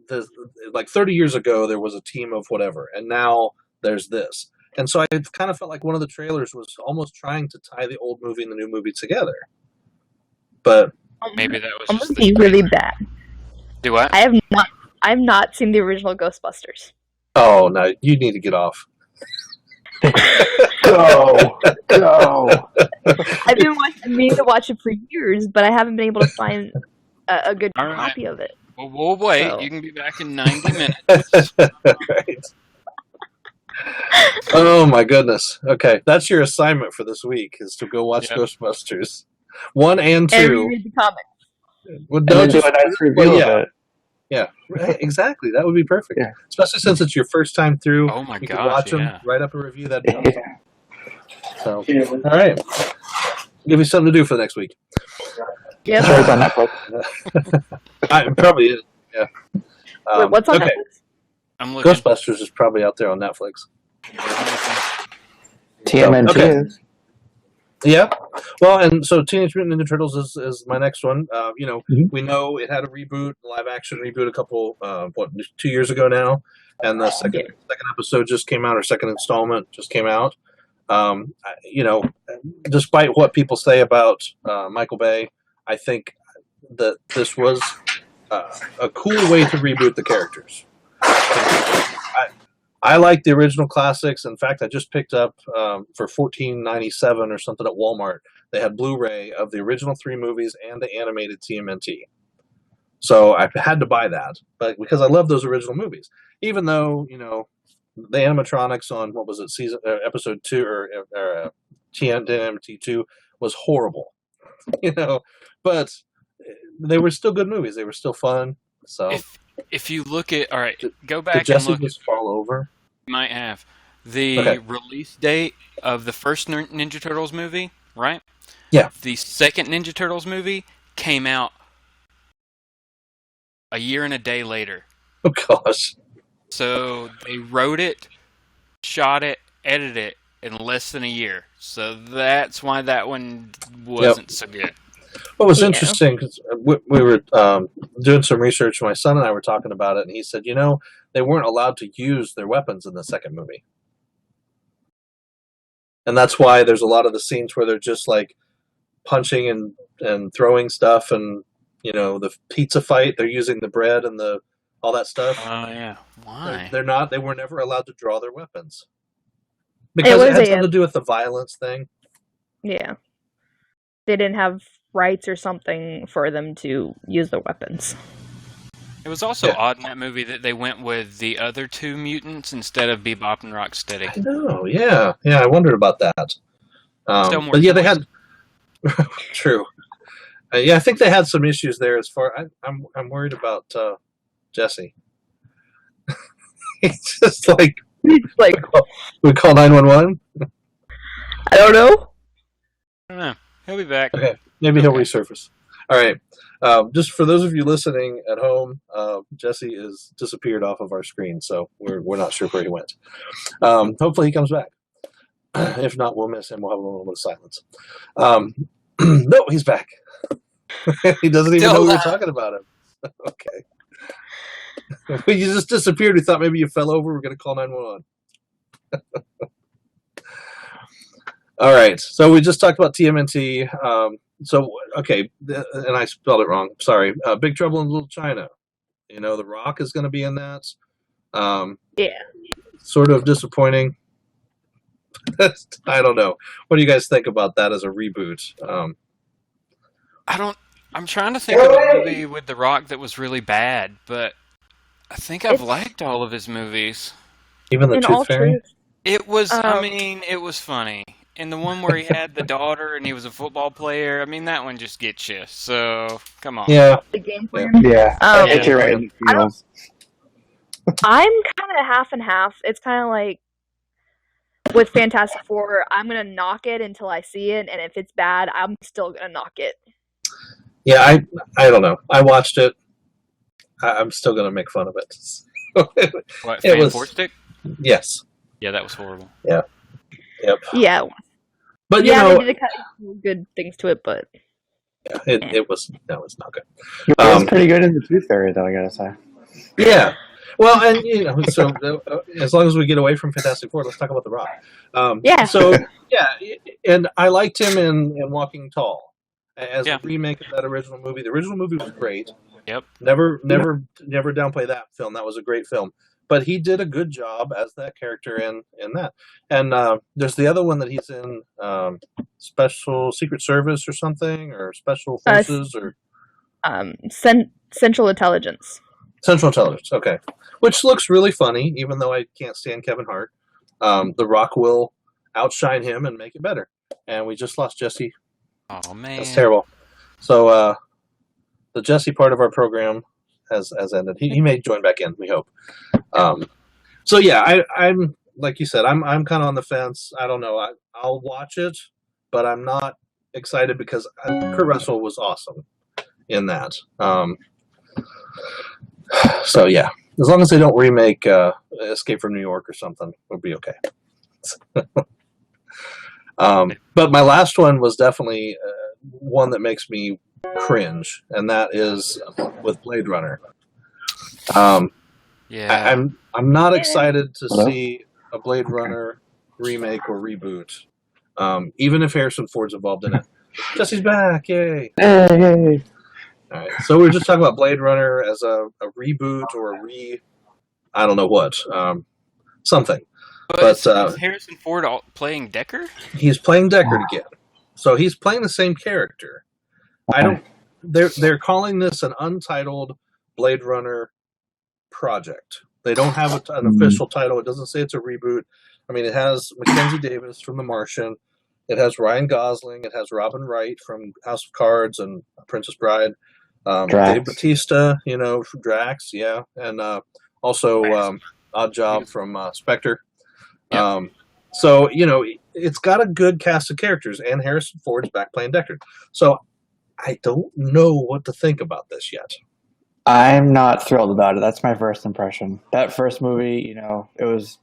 Speaker 1: 30 years ago, there was a team of whatever, and now there's this. And so I kind of felt like one of the trailers was almost trying to tie the old movie and the new movie together. But
Speaker 4: maybe that was
Speaker 3: I'm going to be really bad.
Speaker 4: Do what?
Speaker 3: I have not seen the original Ghostbusters.
Speaker 1: Oh, no, you need to get off.
Speaker 2: Go.
Speaker 3: I've been meaning to watch it for years, but I haven't been able to find a good copy of it.
Speaker 4: Well, we'll wait. So. You can be back in 90 minutes.
Speaker 1: Right. Oh, my goodness. Okay, that's your assignment for this week, is to go watch Ghostbusters 1 and 2.
Speaker 3: And read the comics.
Speaker 1: Well,
Speaker 2: do a nice review of it.
Speaker 1: Yeah, right, exactly. That would be perfect.
Speaker 2: Yeah.
Speaker 1: Especially since it's your first time through.
Speaker 4: Oh my gosh,
Speaker 1: you can watch them, write up a review. That'd be awesome. So, all right. Give me something to do for the next week.
Speaker 3: Yeah.
Speaker 2: Sure, it's on Netflix.
Speaker 1: It probably is. Yeah.
Speaker 3: Wait, what's on Netflix?
Speaker 4: I'm looking.
Speaker 1: Ghostbusters is probably out there on Netflix.
Speaker 2: TMNT is.
Speaker 1: Yeah. Well, and so Teenage Mutant Ninja Turtles is my next one. We know it had a reboot, live action reboot, a couple 2 years ago now, and the second episode just came out, or second installment just came out. Despite what people say about Michael Bay, I think that this was a cool way to reboot the characters. I like the original classics. In fact, I just picked up for $14.97 or something at Walmart. They had Blu-ray of the original 3 movies and the animated TMNT. So I had to buy that, but because I love those original movies, even though the animatronics on what was it, episode 2 or TMNT 2 was horrible, but they were still good movies. They were still fun. So.
Speaker 4: If you look at, all right, go back
Speaker 1: did Jesse
Speaker 4: and look.
Speaker 1: Just fall over?
Speaker 4: Might have. The release date of the first Ninja Turtles movie, right?
Speaker 1: Yeah.
Speaker 4: The second Ninja Turtles movie came out a year and a day later.
Speaker 1: Oh, gosh.
Speaker 4: So they wrote it, shot it, edited it in less than a year. So that's why that one wasn't so good.
Speaker 1: What was interesting, because we were doing some research, my son and I were talking about it, and he said, they weren't allowed to use their weapons in the second movie. And that's why there's a lot of the scenes where they're just like punching and throwing stuff, and, the pizza fight, they're using the bread and all that stuff.
Speaker 4: Oh, yeah. Why?
Speaker 1: They were never allowed to draw their weapons. Because it had something to do with the violence thing.
Speaker 3: Yeah. They didn't have rights or something for them to use their weapons.
Speaker 4: It was also odd in that movie that they went with the other 2 mutants instead of Bebop and Rocksteady.
Speaker 1: I know, yeah. I wondered about that. But yeah, they had... True. I think they had some issues there as far... I'm worried about Jesse. He's just like... we call 911?
Speaker 3: I don't know.
Speaker 4: I don't know. He'll be back.
Speaker 1: Okay. Maybe he'll resurface. All right. Just for those of you listening at home, Jesse is disappeared off of our screen, so we're not sure where he went. Hopefully he comes back. If not, we'll miss him. We'll have a little bit of silence. No, he's back. He doesn't even know we were talking about him. Okay. You just disappeared. We thought maybe you fell over. We're going to call 911. All right. So we just talked about TMNT. And I spelled it wrong. Sorry. Big Trouble in Little China. The Rock is going to be in that.
Speaker 3: Yeah.
Speaker 1: Sort of disappointing. I don't know. What do you guys think about that as a reboot?
Speaker 4: I'm trying to think of a movie with The Rock that was really bad, but I think I've liked all of his movies.
Speaker 1: Even the Tooth Fairy?
Speaker 4: It was, it was funny. And the one where he had the daughter and he was a football player, I mean, that one just gets you. So, come on.
Speaker 1: Yeah.
Speaker 3: The game plan.
Speaker 2: Yeah. Hit you right in the feels.
Speaker 3: I'm kind of half and half. It's kind of like with Fantastic Four, I'm going to knock it until I see it, and if it's bad, I'm still going to knock it.
Speaker 1: Yeah, I don't know. I watched it. I'm still going to make fun of it.
Speaker 4: What, Fan Four Stick?
Speaker 1: Yes.
Speaker 4: Yeah, that was horrible.
Speaker 1: Yeah. Yep.
Speaker 3: Yeah.
Speaker 1: But
Speaker 3: they did a couple good things to it, but
Speaker 1: yeah, it was not good.
Speaker 2: It was pretty good in the Tooth Fairy, though, I gotta say.
Speaker 1: Yeah. Well, and so as long as we get away from Fantastic Four, let's talk about The Rock.
Speaker 3: Yeah.
Speaker 1: So and I liked him in Walking Tall as a remake of that original movie. The original movie was great.
Speaker 4: Yep.
Speaker 1: Never downplay that film. That was a great film. But he did a good job as that character in that. And there's the other one that he's in, Special Secret Service or something, or Special Forces, or
Speaker 3: Central Intelligence.
Speaker 1: Central Intelligence. Okay, which looks really funny, even though I can't stand Kevin Hart. The Rock will outshine him and make it better. And we just lost Jesse.
Speaker 4: Oh man,
Speaker 1: that's terrible. So the Jesse part of our program has ended. He may join back in, we hope. So yeah, I'm like you said, I'm kind of on the fence. I don't know. I'll watch it, but I'm not excited because Kurt Russell was awesome in that. So yeah, as long as they don't remake Escape from New York or something, we'll be okay. But my last one was definitely one that makes me cringe, and that is with Blade Runner.
Speaker 4: Yeah,
Speaker 1: I'm not excited to see a Blade Runner remake or reboot, even if Harrison Ford's involved in it. Jesse's back, yay!
Speaker 2: Hey.
Speaker 1: All right, so we were just talking about Blade Runner as a reboot or I don't know what, something.
Speaker 4: But is Harrison Ford playing Deckard?
Speaker 1: He's playing Deckard again, so he's playing the same character. They're calling this an untitled Blade Runner project. They don't have an official title. It doesn't say it's a reboot. I mean, it has Mackenzie Davis from The Martian. It has Ryan Gosling. It has Robin Wright from House of Cards and Princess Bride. Dave Bautista, from Drax, yeah, and also Odd Job from Spectre. Yep. So it's got a good cast of characters, and Harrison Ford's back playing Deckard. So I don't know what to think about this yet.
Speaker 2: I'm not thrilled about it. That's my first impression. That first movie, it was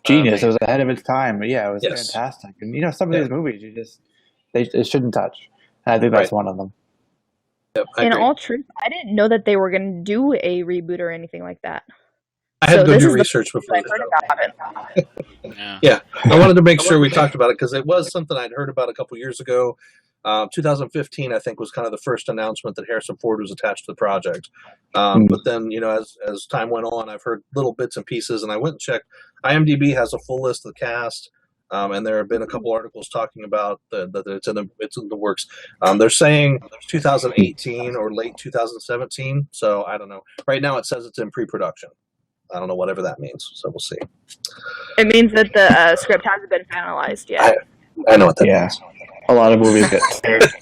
Speaker 2: genius. It was ahead of its time. But yeah, it was fantastic. And some of these movies, they shouldn't touch. And I think that's one of them.
Speaker 1: Yep,
Speaker 3: in all truth, I didn't know that they were going to do a reboot or anything like that.
Speaker 1: I had to go do research before I heard about it. Yeah, I wanted to make sure we talked about it because it was something I'd heard about a couple years ago. 2015, I think, was kind of the first announcement that Harrison Ford was attached to the project. But then, as time went on, I've heard little bits and pieces, and I went and checked. IMDb has a full list of the cast. And there have been a couple articles talking about that it's in the works. They're saying 2018 or late 2017. So I don't know. Right now it says it's in pre-production. I don't know whatever that means. So we'll see.
Speaker 3: It means that the script hasn't been finalized yet.
Speaker 1: I know what that means.
Speaker 2: A lot of movies get scared.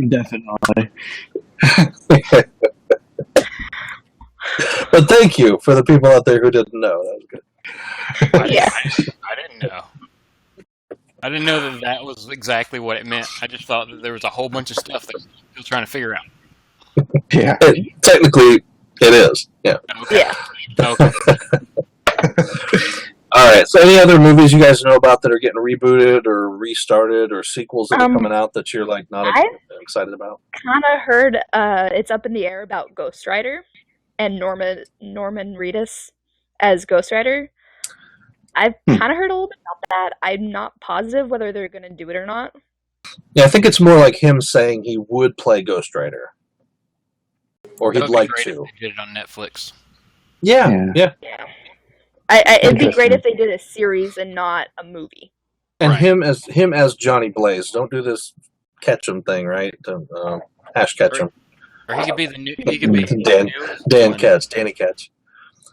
Speaker 2: Definitely.
Speaker 1: But thank you for the people out there who didn't know. That was good.
Speaker 3: Yeah.
Speaker 4: I didn't know. I didn't know that was exactly what it meant. I just thought that there was a whole bunch of stuff that I was trying to figure out.
Speaker 2: Yeah.
Speaker 1: Technically, it is. Yeah.
Speaker 4: Okay.
Speaker 3: Yeah.
Speaker 4: Okay.
Speaker 1: All right. So, any other movies you guys know about that are getting rebooted or restarted or sequels that are coming out that you're not excited about?
Speaker 3: Kind of heard it's up in the air about Ghost Rider and Norman Reedus as Ghost Rider. I've kind of heard a little bit about that. I'm not positive whether they're going to do it or not.
Speaker 1: Yeah, I think it's more like him saying he would play Ghost Rider. or he'd like to.
Speaker 4: They did it on Netflix.
Speaker 1: Yeah.
Speaker 3: It'd be great if they did a series and not a movie.
Speaker 1: And him as Johnny Blaze. Don't do this Ketchum thing, right? Ash Ketchum.
Speaker 4: Or he could be the new. He could be
Speaker 1: Danny Ketch.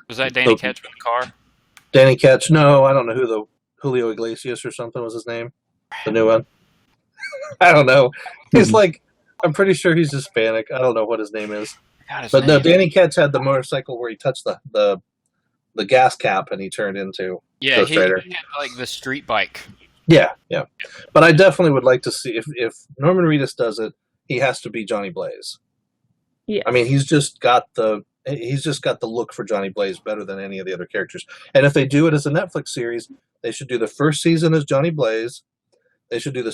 Speaker 4: Was that Danny Ketch with the car?
Speaker 1: Danny Ketch? No, I don't know who the Julio Iglesias or something was his name. The new one. I don't know. He's I'm pretty sure he's Hispanic. I don't know what his name is. But no, Danny Ketch had the motorcycle where he touched the gas cap and he turned into Ghost Rider.
Speaker 4: He had the street bike.
Speaker 1: Yeah. But I definitely would like to see if Norman Reedus does it, he has to be Johnny Blaze.
Speaker 3: Yeah.
Speaker 1: I mean, he's just got the look for Johnny Blaze better than any of the other characters. And if they do it as a Netflix series, they should do the first season as Johnny Blaze. They should do the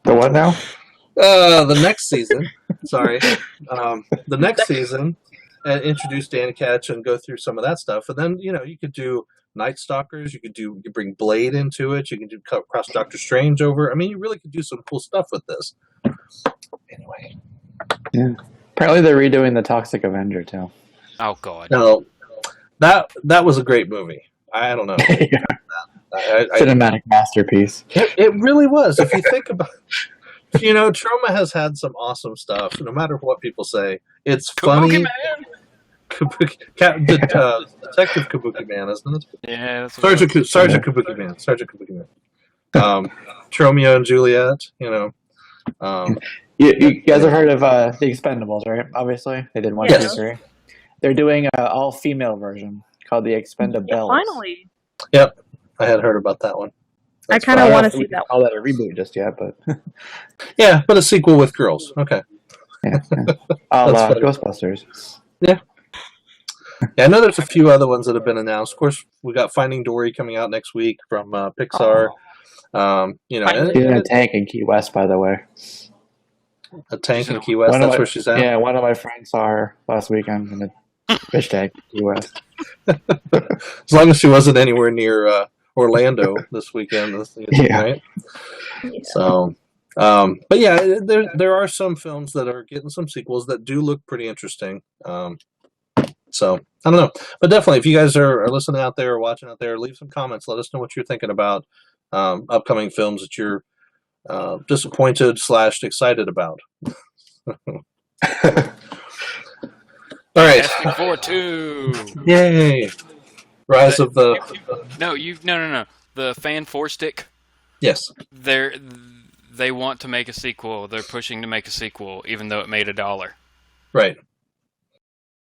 Speaker 2: what now?
Speaker 1: The next season. Sorry. The next season, and introduce Danny Ketch and go through some of that stuff. And then, you could do Night Stalkers. You could bring Blade into it. You can do cross Doctor Strange over. I mean, you really could do some cool stuff with this. Anyway.
Speaker 2: Yeah. Apparently they're redoing the Toxic Avenger too.
Speaker 4: Oh God.
Speaker 1: No, that was a great movie. I don't know.
Speaker 2: Cinematic masterpiece.
Speaker 1: It really was. If you think about Troma has had some awesome stuff. No matter what people say, it's funny. Detective Kabuki Man, isn't it?
Speaker 4: Yeah.
Speaker 1: Sergeant Kabuki Man. Sergeant Kabuki Man. Tromeo and Juliet.
Speaker 2: You guys have heard of The Expendables, right? Obviously, they did 1, 2, 3. They're doing an all-female version called The Expendables.
Speaker 3: Yeah, finally.
Speaker 1: Yep, I had heard about that one.
Speaker 3: I kind of want to see that one.
Speaker 2: Call that a reboot just yet, but
Speaker 1: yeah, but a sequel with girls. Okay.
Speaker 2: Yeah. Ghostbusters.
Speaker 1: Yeah. Yeah, I know there's a few other ones that have been announced. Of course, we got Finding Dory coming out next week from Pixar.
Speaker 2: A tank in Key West, by the way.
Speaker 1: A tank in Key West. That's where she's at.
Speaker 2: Yeah, one of my friends saw her last weekend in the fish tank in Key West.
Speaker 1: As long as she wasn't anywhere near Orlando this weekend, right? Yeah. So, but yeah, there are some films that are getting some sequels that do look pretty interesting. So I don't know, but definitely, if you guys are listening out there or watching out there, leave some comments. Let us know what you're thinking about upcoming films that you're disappointed / excited about. All right.
Speaker 4: Fantastic Four 2.
Speaker 1: Yay! Rise of the.
Speaker 4: No. The Fan Four Stick.
Speaker 1: Yes.
Speaker 4: They want to make a sequel. They're pushing to make a sequel, even though it made $1.
Speaker 1: Right.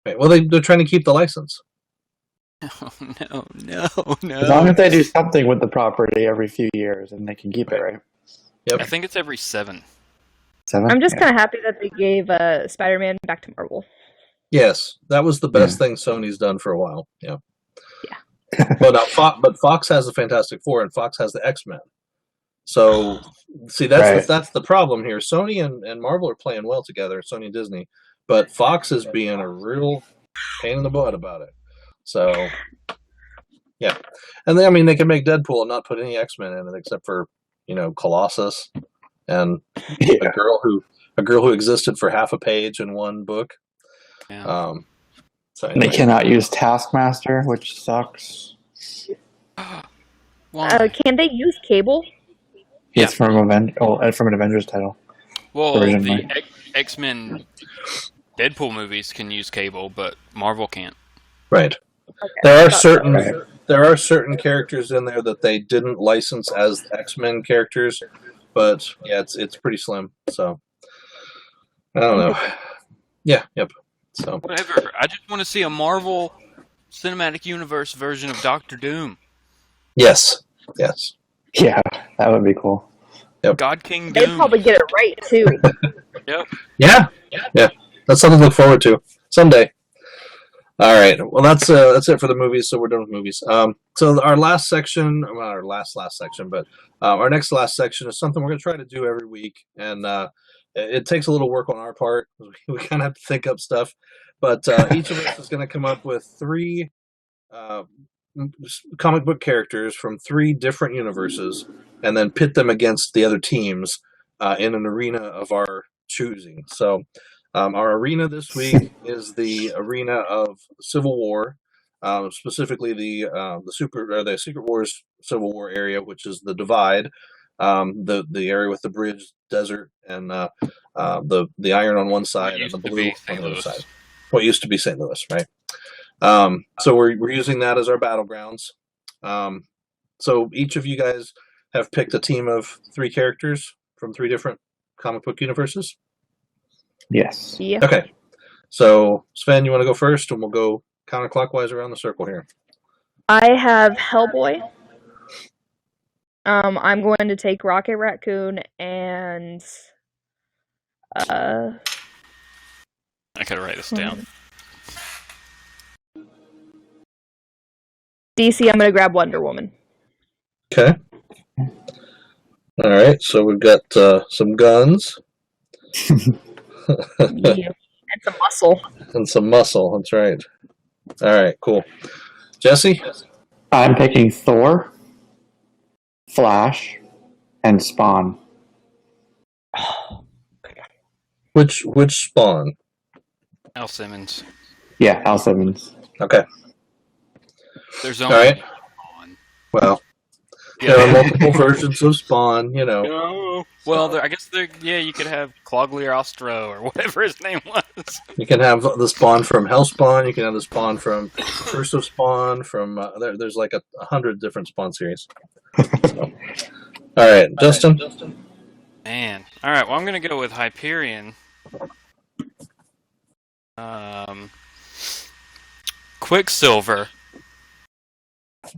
Speaker 1: Well, they're trying to keep the license.
Speaker 4: Oh, no.
Speaker 2: As long as they do something with the property every few years, and they can keep it, right?
Speaker 1: Yep.
Speaker 4: I think it's every 7.
Speaker 2: 7?
Speaker 3: I'm just kind of happy that they gave Spider-Man back to Marvel.
Speaker 1: Yes, that was the best thing Sony's done for a while. Yeah. Well, now, but Fox has the Fantastic Four, and Fox has the X-Men. So, see, that's the problem here. Sony and Marvel are playing well together, Sony and Disney, but Fox is being a real pain in the butt about it. So, yeah. And they can make Deadpool and not put any X-Men in it except for, Colossus and a girl who existed for half a page in one book.
Speaker 4: Yeah.
Speaker 1: So anyway.
Speaker 2: They cannot use Taskmaster, which sucks.
Speaker 3: Can they use Cable?
Speaker 2: It's from an Avengers title.
Speaker 4: Well, the X-Men Deadpool movies can use Cable, but Marvel can't.
Speaker 1: Right. Okay. There are certain characters in there that they didn't license as X-Men characters, but yeah, it's pretty slim. So I don't know. Yeah. Yep. So
Speaker 4: whatever. I just want to see a Marvel Cinematic Universe version of Doctor Doom.
Speaker 1: Yes.
Speaker 2: Yeah, that would be cool.
Speaker 1: Yep.
Speaker 4: God King Doom.
Speaker 3: They'd probably get it right too.
Speaker 4: Yep.
Speaker 1: Yeah. That's something to look forward to someday. All right. Well, that's it for the movies. So we're done with movies. So our last section, well, our last section, but our next last section is something we're going to try to do every week, and it takes a little work on our part. We kind of have to think up stuff, but each of us is going to come up with 3 comic book characters from 3 different universes, and then pit them against the other teams in an arena of our choosing. So Our arena this week is the arena of Civil War, specifically the Secret Wars Civil War area, which is the Divide, the area with the bridge, desert, and the iron on one side and the blue on the other side. What used to be St. Louis, right? So we're using that as our battlegrounds. So each of you guys have picked a team of 3 characters from 3 different comic book universes.
Speaker 2: Yes.
Speaker 3: Yeah.
Speaker 1: Okay. So Sven, you want to go first, and we'll go counterclockwise around the circle here.
Speaker 3: I have Hellboy. I'm going to take Rocket Raccoon and
Speaker 4: I gotta write this down.
Speaker 3: DC, I'm going to grab Wonder Woman.
Speaker 1: Okay. All right. So we've got some guns.
Speaker 3: Yeah. And some muscle.
Speaker 1: And some muscle. That's right. All right. Cool. Jesse?
Speaker 2: I'm picking Thor, Flash, and Spawn.
Speaker 1: Which Spawn?
Speaker 4: Al Simmons.
Speaker 2: Yeah, Al Simmons.
Speaker 1: Okay.
Speaker 4: There's only
Speaker 1: All right.
Speaker 4: one.
Speaker 1: Well, there are multiple versions of Spawn, you know.
Speaker 4: No. Well, I guess you could have Clogliostro or whatever his name was.
Speaker 1: You can have the Spawn from Hellspawn. You can have the Spawn from Curse of Spawn. From there's like 100 different Spawn series. So. All right, Justin.
Speaker 4: Man. All right. Well, I'm gonna go with Hyperion. Quicksilver.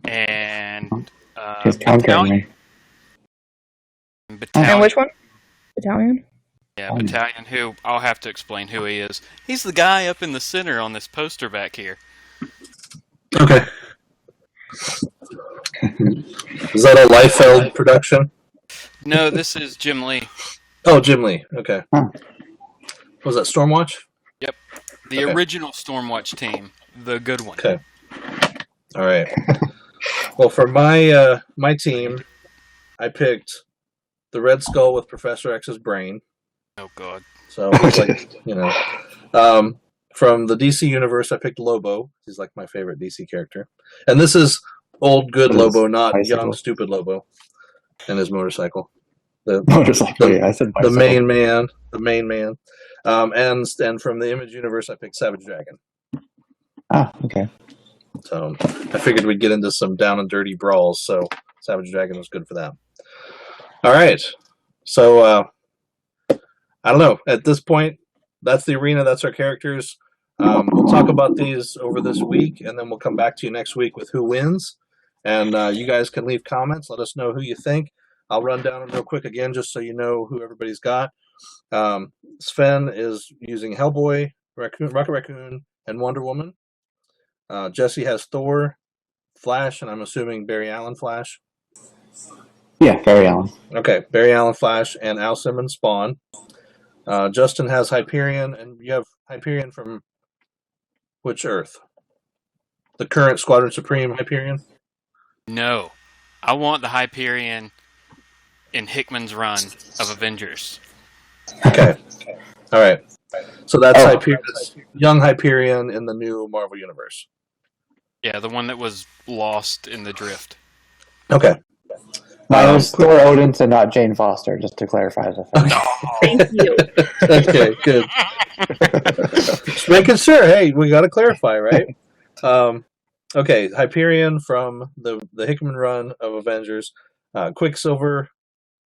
Speaker 4: And Battalion.
Speaker 3: And which one? Battalion?
Speaker 4: Yeah, Battalion, who I'll have to explain who he is. He's the guy up in the center on this poster back here.
Speaker 1: Okay. Is that a Liefeld production?
Speaker 4: No, this is Jim Lee.
Speaker 1: Oh, Jim Lee. Okay. Huh. Was that Stormwatch?
Speaker 4: Yep. The original Stormwatch team. The good one.
Speaker 1: Okay. All right. Well, for my my team, I picked the Red Skull with Professor X's brain.
Speaker 4: Oh God!
Speaker 1: So it's like from the DC universe, I picked Lobo. He's like my favorite DC character, and this is old good Lobo, not young stupid Lobo, and his motorcycle. The main man, and from the Image universe, I picked Savage Dragon.
Speaker 2: Ah, okay.
Speaker 1: So I figured we'd get into some down and dirty brawls, so Savage Dragon was good for that. All right. So I don't know. At this point, that's the arena. That's our characters. We'll talk about these over this week, and then we'll come back to you next week with who wins. And you guys can leave comments. Let us know who you think. I'll run down them real quick again just so you know who everybody's got. Sven is using Hellboy, Rocket Raccoon, and Wonder Woman. Jesse has Thor, Flash, and I'm assuming Barry Allen Flash.
Speaker 2: Yeah, Barry Allen.
Speaker 1: Okay, Barry Allen Flash and Al Simmons Spawn. Justin has Hyperion, and you have Hyperion from which Earth? The current Squadron Supreme Hyperion?
Speaker 4: No. I want the Hyperion in Hickman's run of Avengers.
Speaker 1: Okay. All right. So that's young Hyperion in the new Marvel Universe.
Speaker 4: Yeah, the one that was lost in the drift.
Speaker 1: Okay.
Speaker 2: Mine was Thor Odinson, not Jane Foster, just to clarify the
Speaker 3: Thank you.
Speaker 1: Okay, good. Just making sure. Hey, we got to clarify, right? Okay, Hyperion from the Hickman run of Avengers. Quicksilver,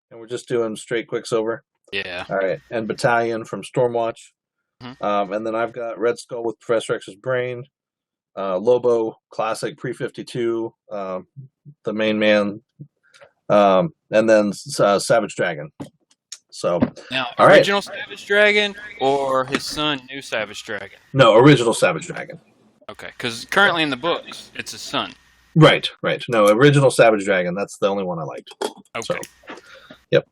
Speaker 1: and we're just doing straight Quicksilver.
Speaker 4: Yeah.
Speaker 1: All right, and Battalion from Stormwatch.
Speaker 4: Mm-hmm.
Speaker 1: And then I've got Red Skull with Professor X's brain. Lobo, classic pre-52, the main man. And then Savage Dragon. So
Speaker 4: now, original Savage Dragon or his son, new Savage Dragon?
Speaker 1: No, original Savage Dragon.
Speaker 4: Okay, because currently in the books, it's his son.
Speaker 1: Right. No, original Savage Dragon. That's the only one I liked.
Speaker 4: Okay.
Speaker 1: So, yep.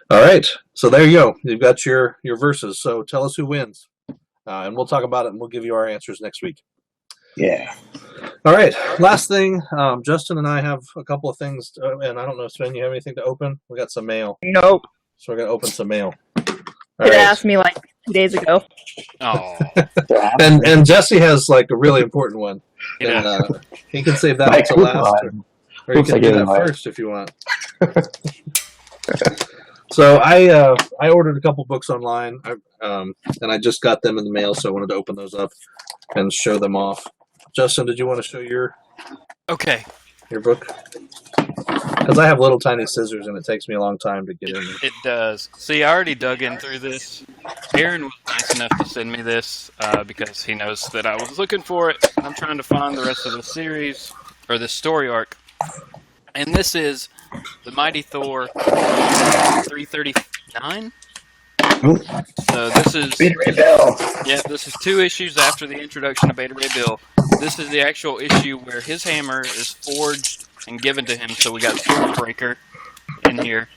Speaker 1: All right. So there you go. You've got your verses. So tell us who wins, and we'll talk about it, and we'll give you our answers next week.
Speaker 2: Yeah.
Speaker 1: All right. Last thing, Justin and I have a couple of things, and I don't know, Sven, you have anything to open? We got some mail.
Speaker 3: Nope.
Speaker 1: So we're going to open some mail.
Speaker 3: Could have asked me like 2 days ago.
Speaker 4: Oh,
Speaker 1: and Jesse has like a really important one.
Speaker 4: yeah.
Speaker 1: And, he can save that until last, or you can do that first if you want. So I ordered a couple books online, and I just got them in the mail, so I wanted to open those up and show them off. Justin, did you want to show your book? Because I have little tiny scissors, and it takes me a long time to get in there.
Speaker 4: It does. See, I already dug in through this. Aaron was nice enough to send me this because he knows that I was looking for it. I'm trying to find the rest of the series, or the story arc. And this is the Mighty Thor 339. So this is
Speaker 2: Beta Ray Bill.
Speaker 4: Yeah, this is 2 issues after the introduction of Beta Ray Bill. This is the actual issue where his hammer is forged and given to him. So we got Stormbreaker in here.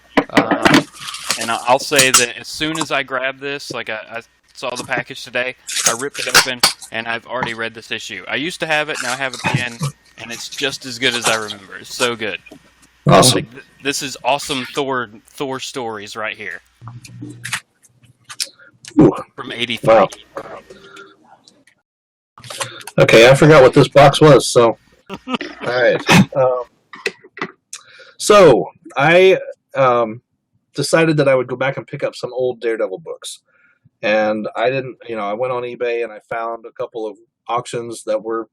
Speaker 4: And I'll say that as soon as I grabbed this, like I saw the package today, I ripped it open, and I've already read this issue. I used to have it, now I have it again, and it's just as good as I remember. It's so good.
Speaker 1: Awesome.
Speaker 4: Like, this is awesome Thor stories right here.
Speaker 1: Ooh.
Speaker 4: From 83.
Speaker 1: Wow. Okay, I forgot what this box was, so. All right. So, I decided that I would go back and pick up some old Daredevil books. And I didn't, I went on eBay and I found a couple of auctions that were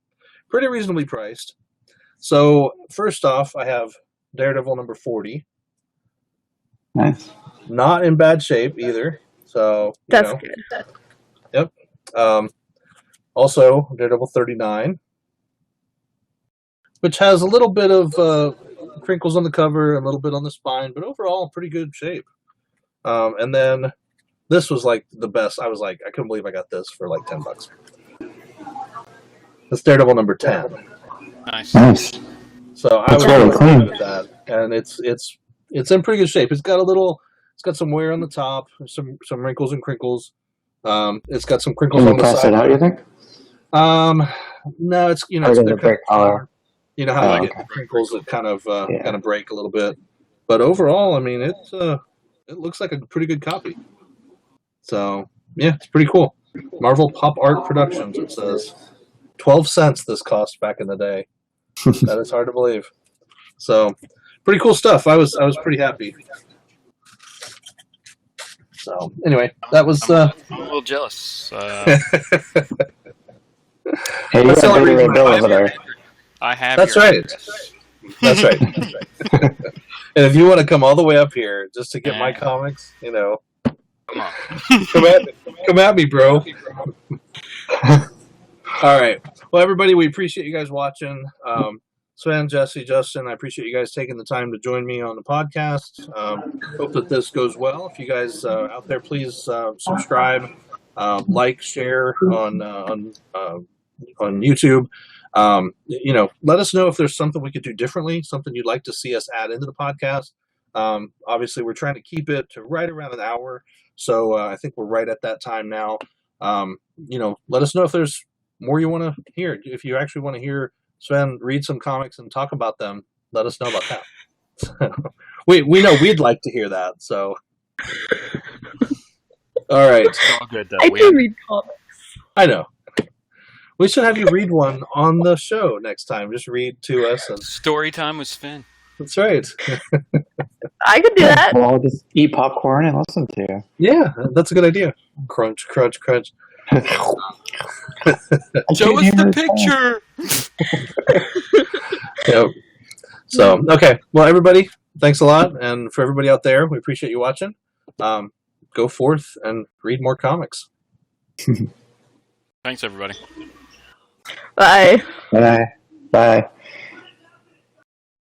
Speaker 1: pretty reasonably priced. So, first off, I have Daredevil number 40.
Speaker 2: Nice.
Speaker 1: Not in bad shape either. So,
Speaker 3: That's good.
Speaker 1: Yep. Also, Daredevil 39, which has a little bit of crinkles on the cover and a little bit on the spine, but overall, pretty good shape. And then this was like the best. I was like, I couldn't believe I got this for like $10. It's Daredevil number 10.
Speaker 4: Nice.
Speaker 1: So I was really clean with that, and it's in pretty good shape. It's got some wear on the top, some wrinkles and crinkles. It's got some crinkles on the side.
Speaker 2: Can you press it out, you think?
Speaker 1: No, it's it's
Speaker 2: a brick color.
Speaker 1: You know how the crinkles that kind of break a little bit, but overall, I mean, it looks like a pretty good copy. So yeah, it's pretty cool. Marvel Pop Art Productions. It says 12 cents this cost back in the day. That is hard to believe. So pretty cool stuff. I was pretty happy. So anyway, that was.
Speaker 4: I'm a little jealous.
Speaker 2: Hey, you got a Beta Bill over there.
Speaker 4: I have.
Speaker 1: That's right. That's right. And if you want to come all the way up here just to get my comics,
Speaker 4: come on,
Speaker 1: come at me, bro. All right. Well, everybody, we appreciate you guys watching. Sven, Jesse, Justin, I appreciate you guys taking the time to join me on the podcast. Hope that this goes well. If you guys out there, please subscribe, like, share on YouTube. Let us know if there's something we could do differently, something you'd like to see us add into the podcast. Obviously, we're trying to keep it to right around an hour, so I think we're right at that time now. Let us know if there's more you want to hear. If you actually want to hear Sven read some comics and talk about them, let us know about that. we know we'd like to hear that. So, all right.
Speaker 4: It's all good though.
Speaker 3: I do read comics.
Speaker 1: I know. We should have you read one on the show next time. Just read to us. And
Speaker 4: story time with Sven.
Speaker 1: That's right.
Speaker 3: I could do that.
Speaker 2: Well, I'll just eat popcorn and listen to you.
Speaker 1: Yeah, that's a good idea. Crunch, crunch, crunch.
Speaker 4: Show us the picture.
Speaker 1: Yep. So, okay. Well, everybody, thanks a lot. And for everybody out there, we appreciate you watching. Go forth and read more comics.
Speaker 4: Thanks, everybody.
Speaker 3: Bye.
Speaker 2: Bye.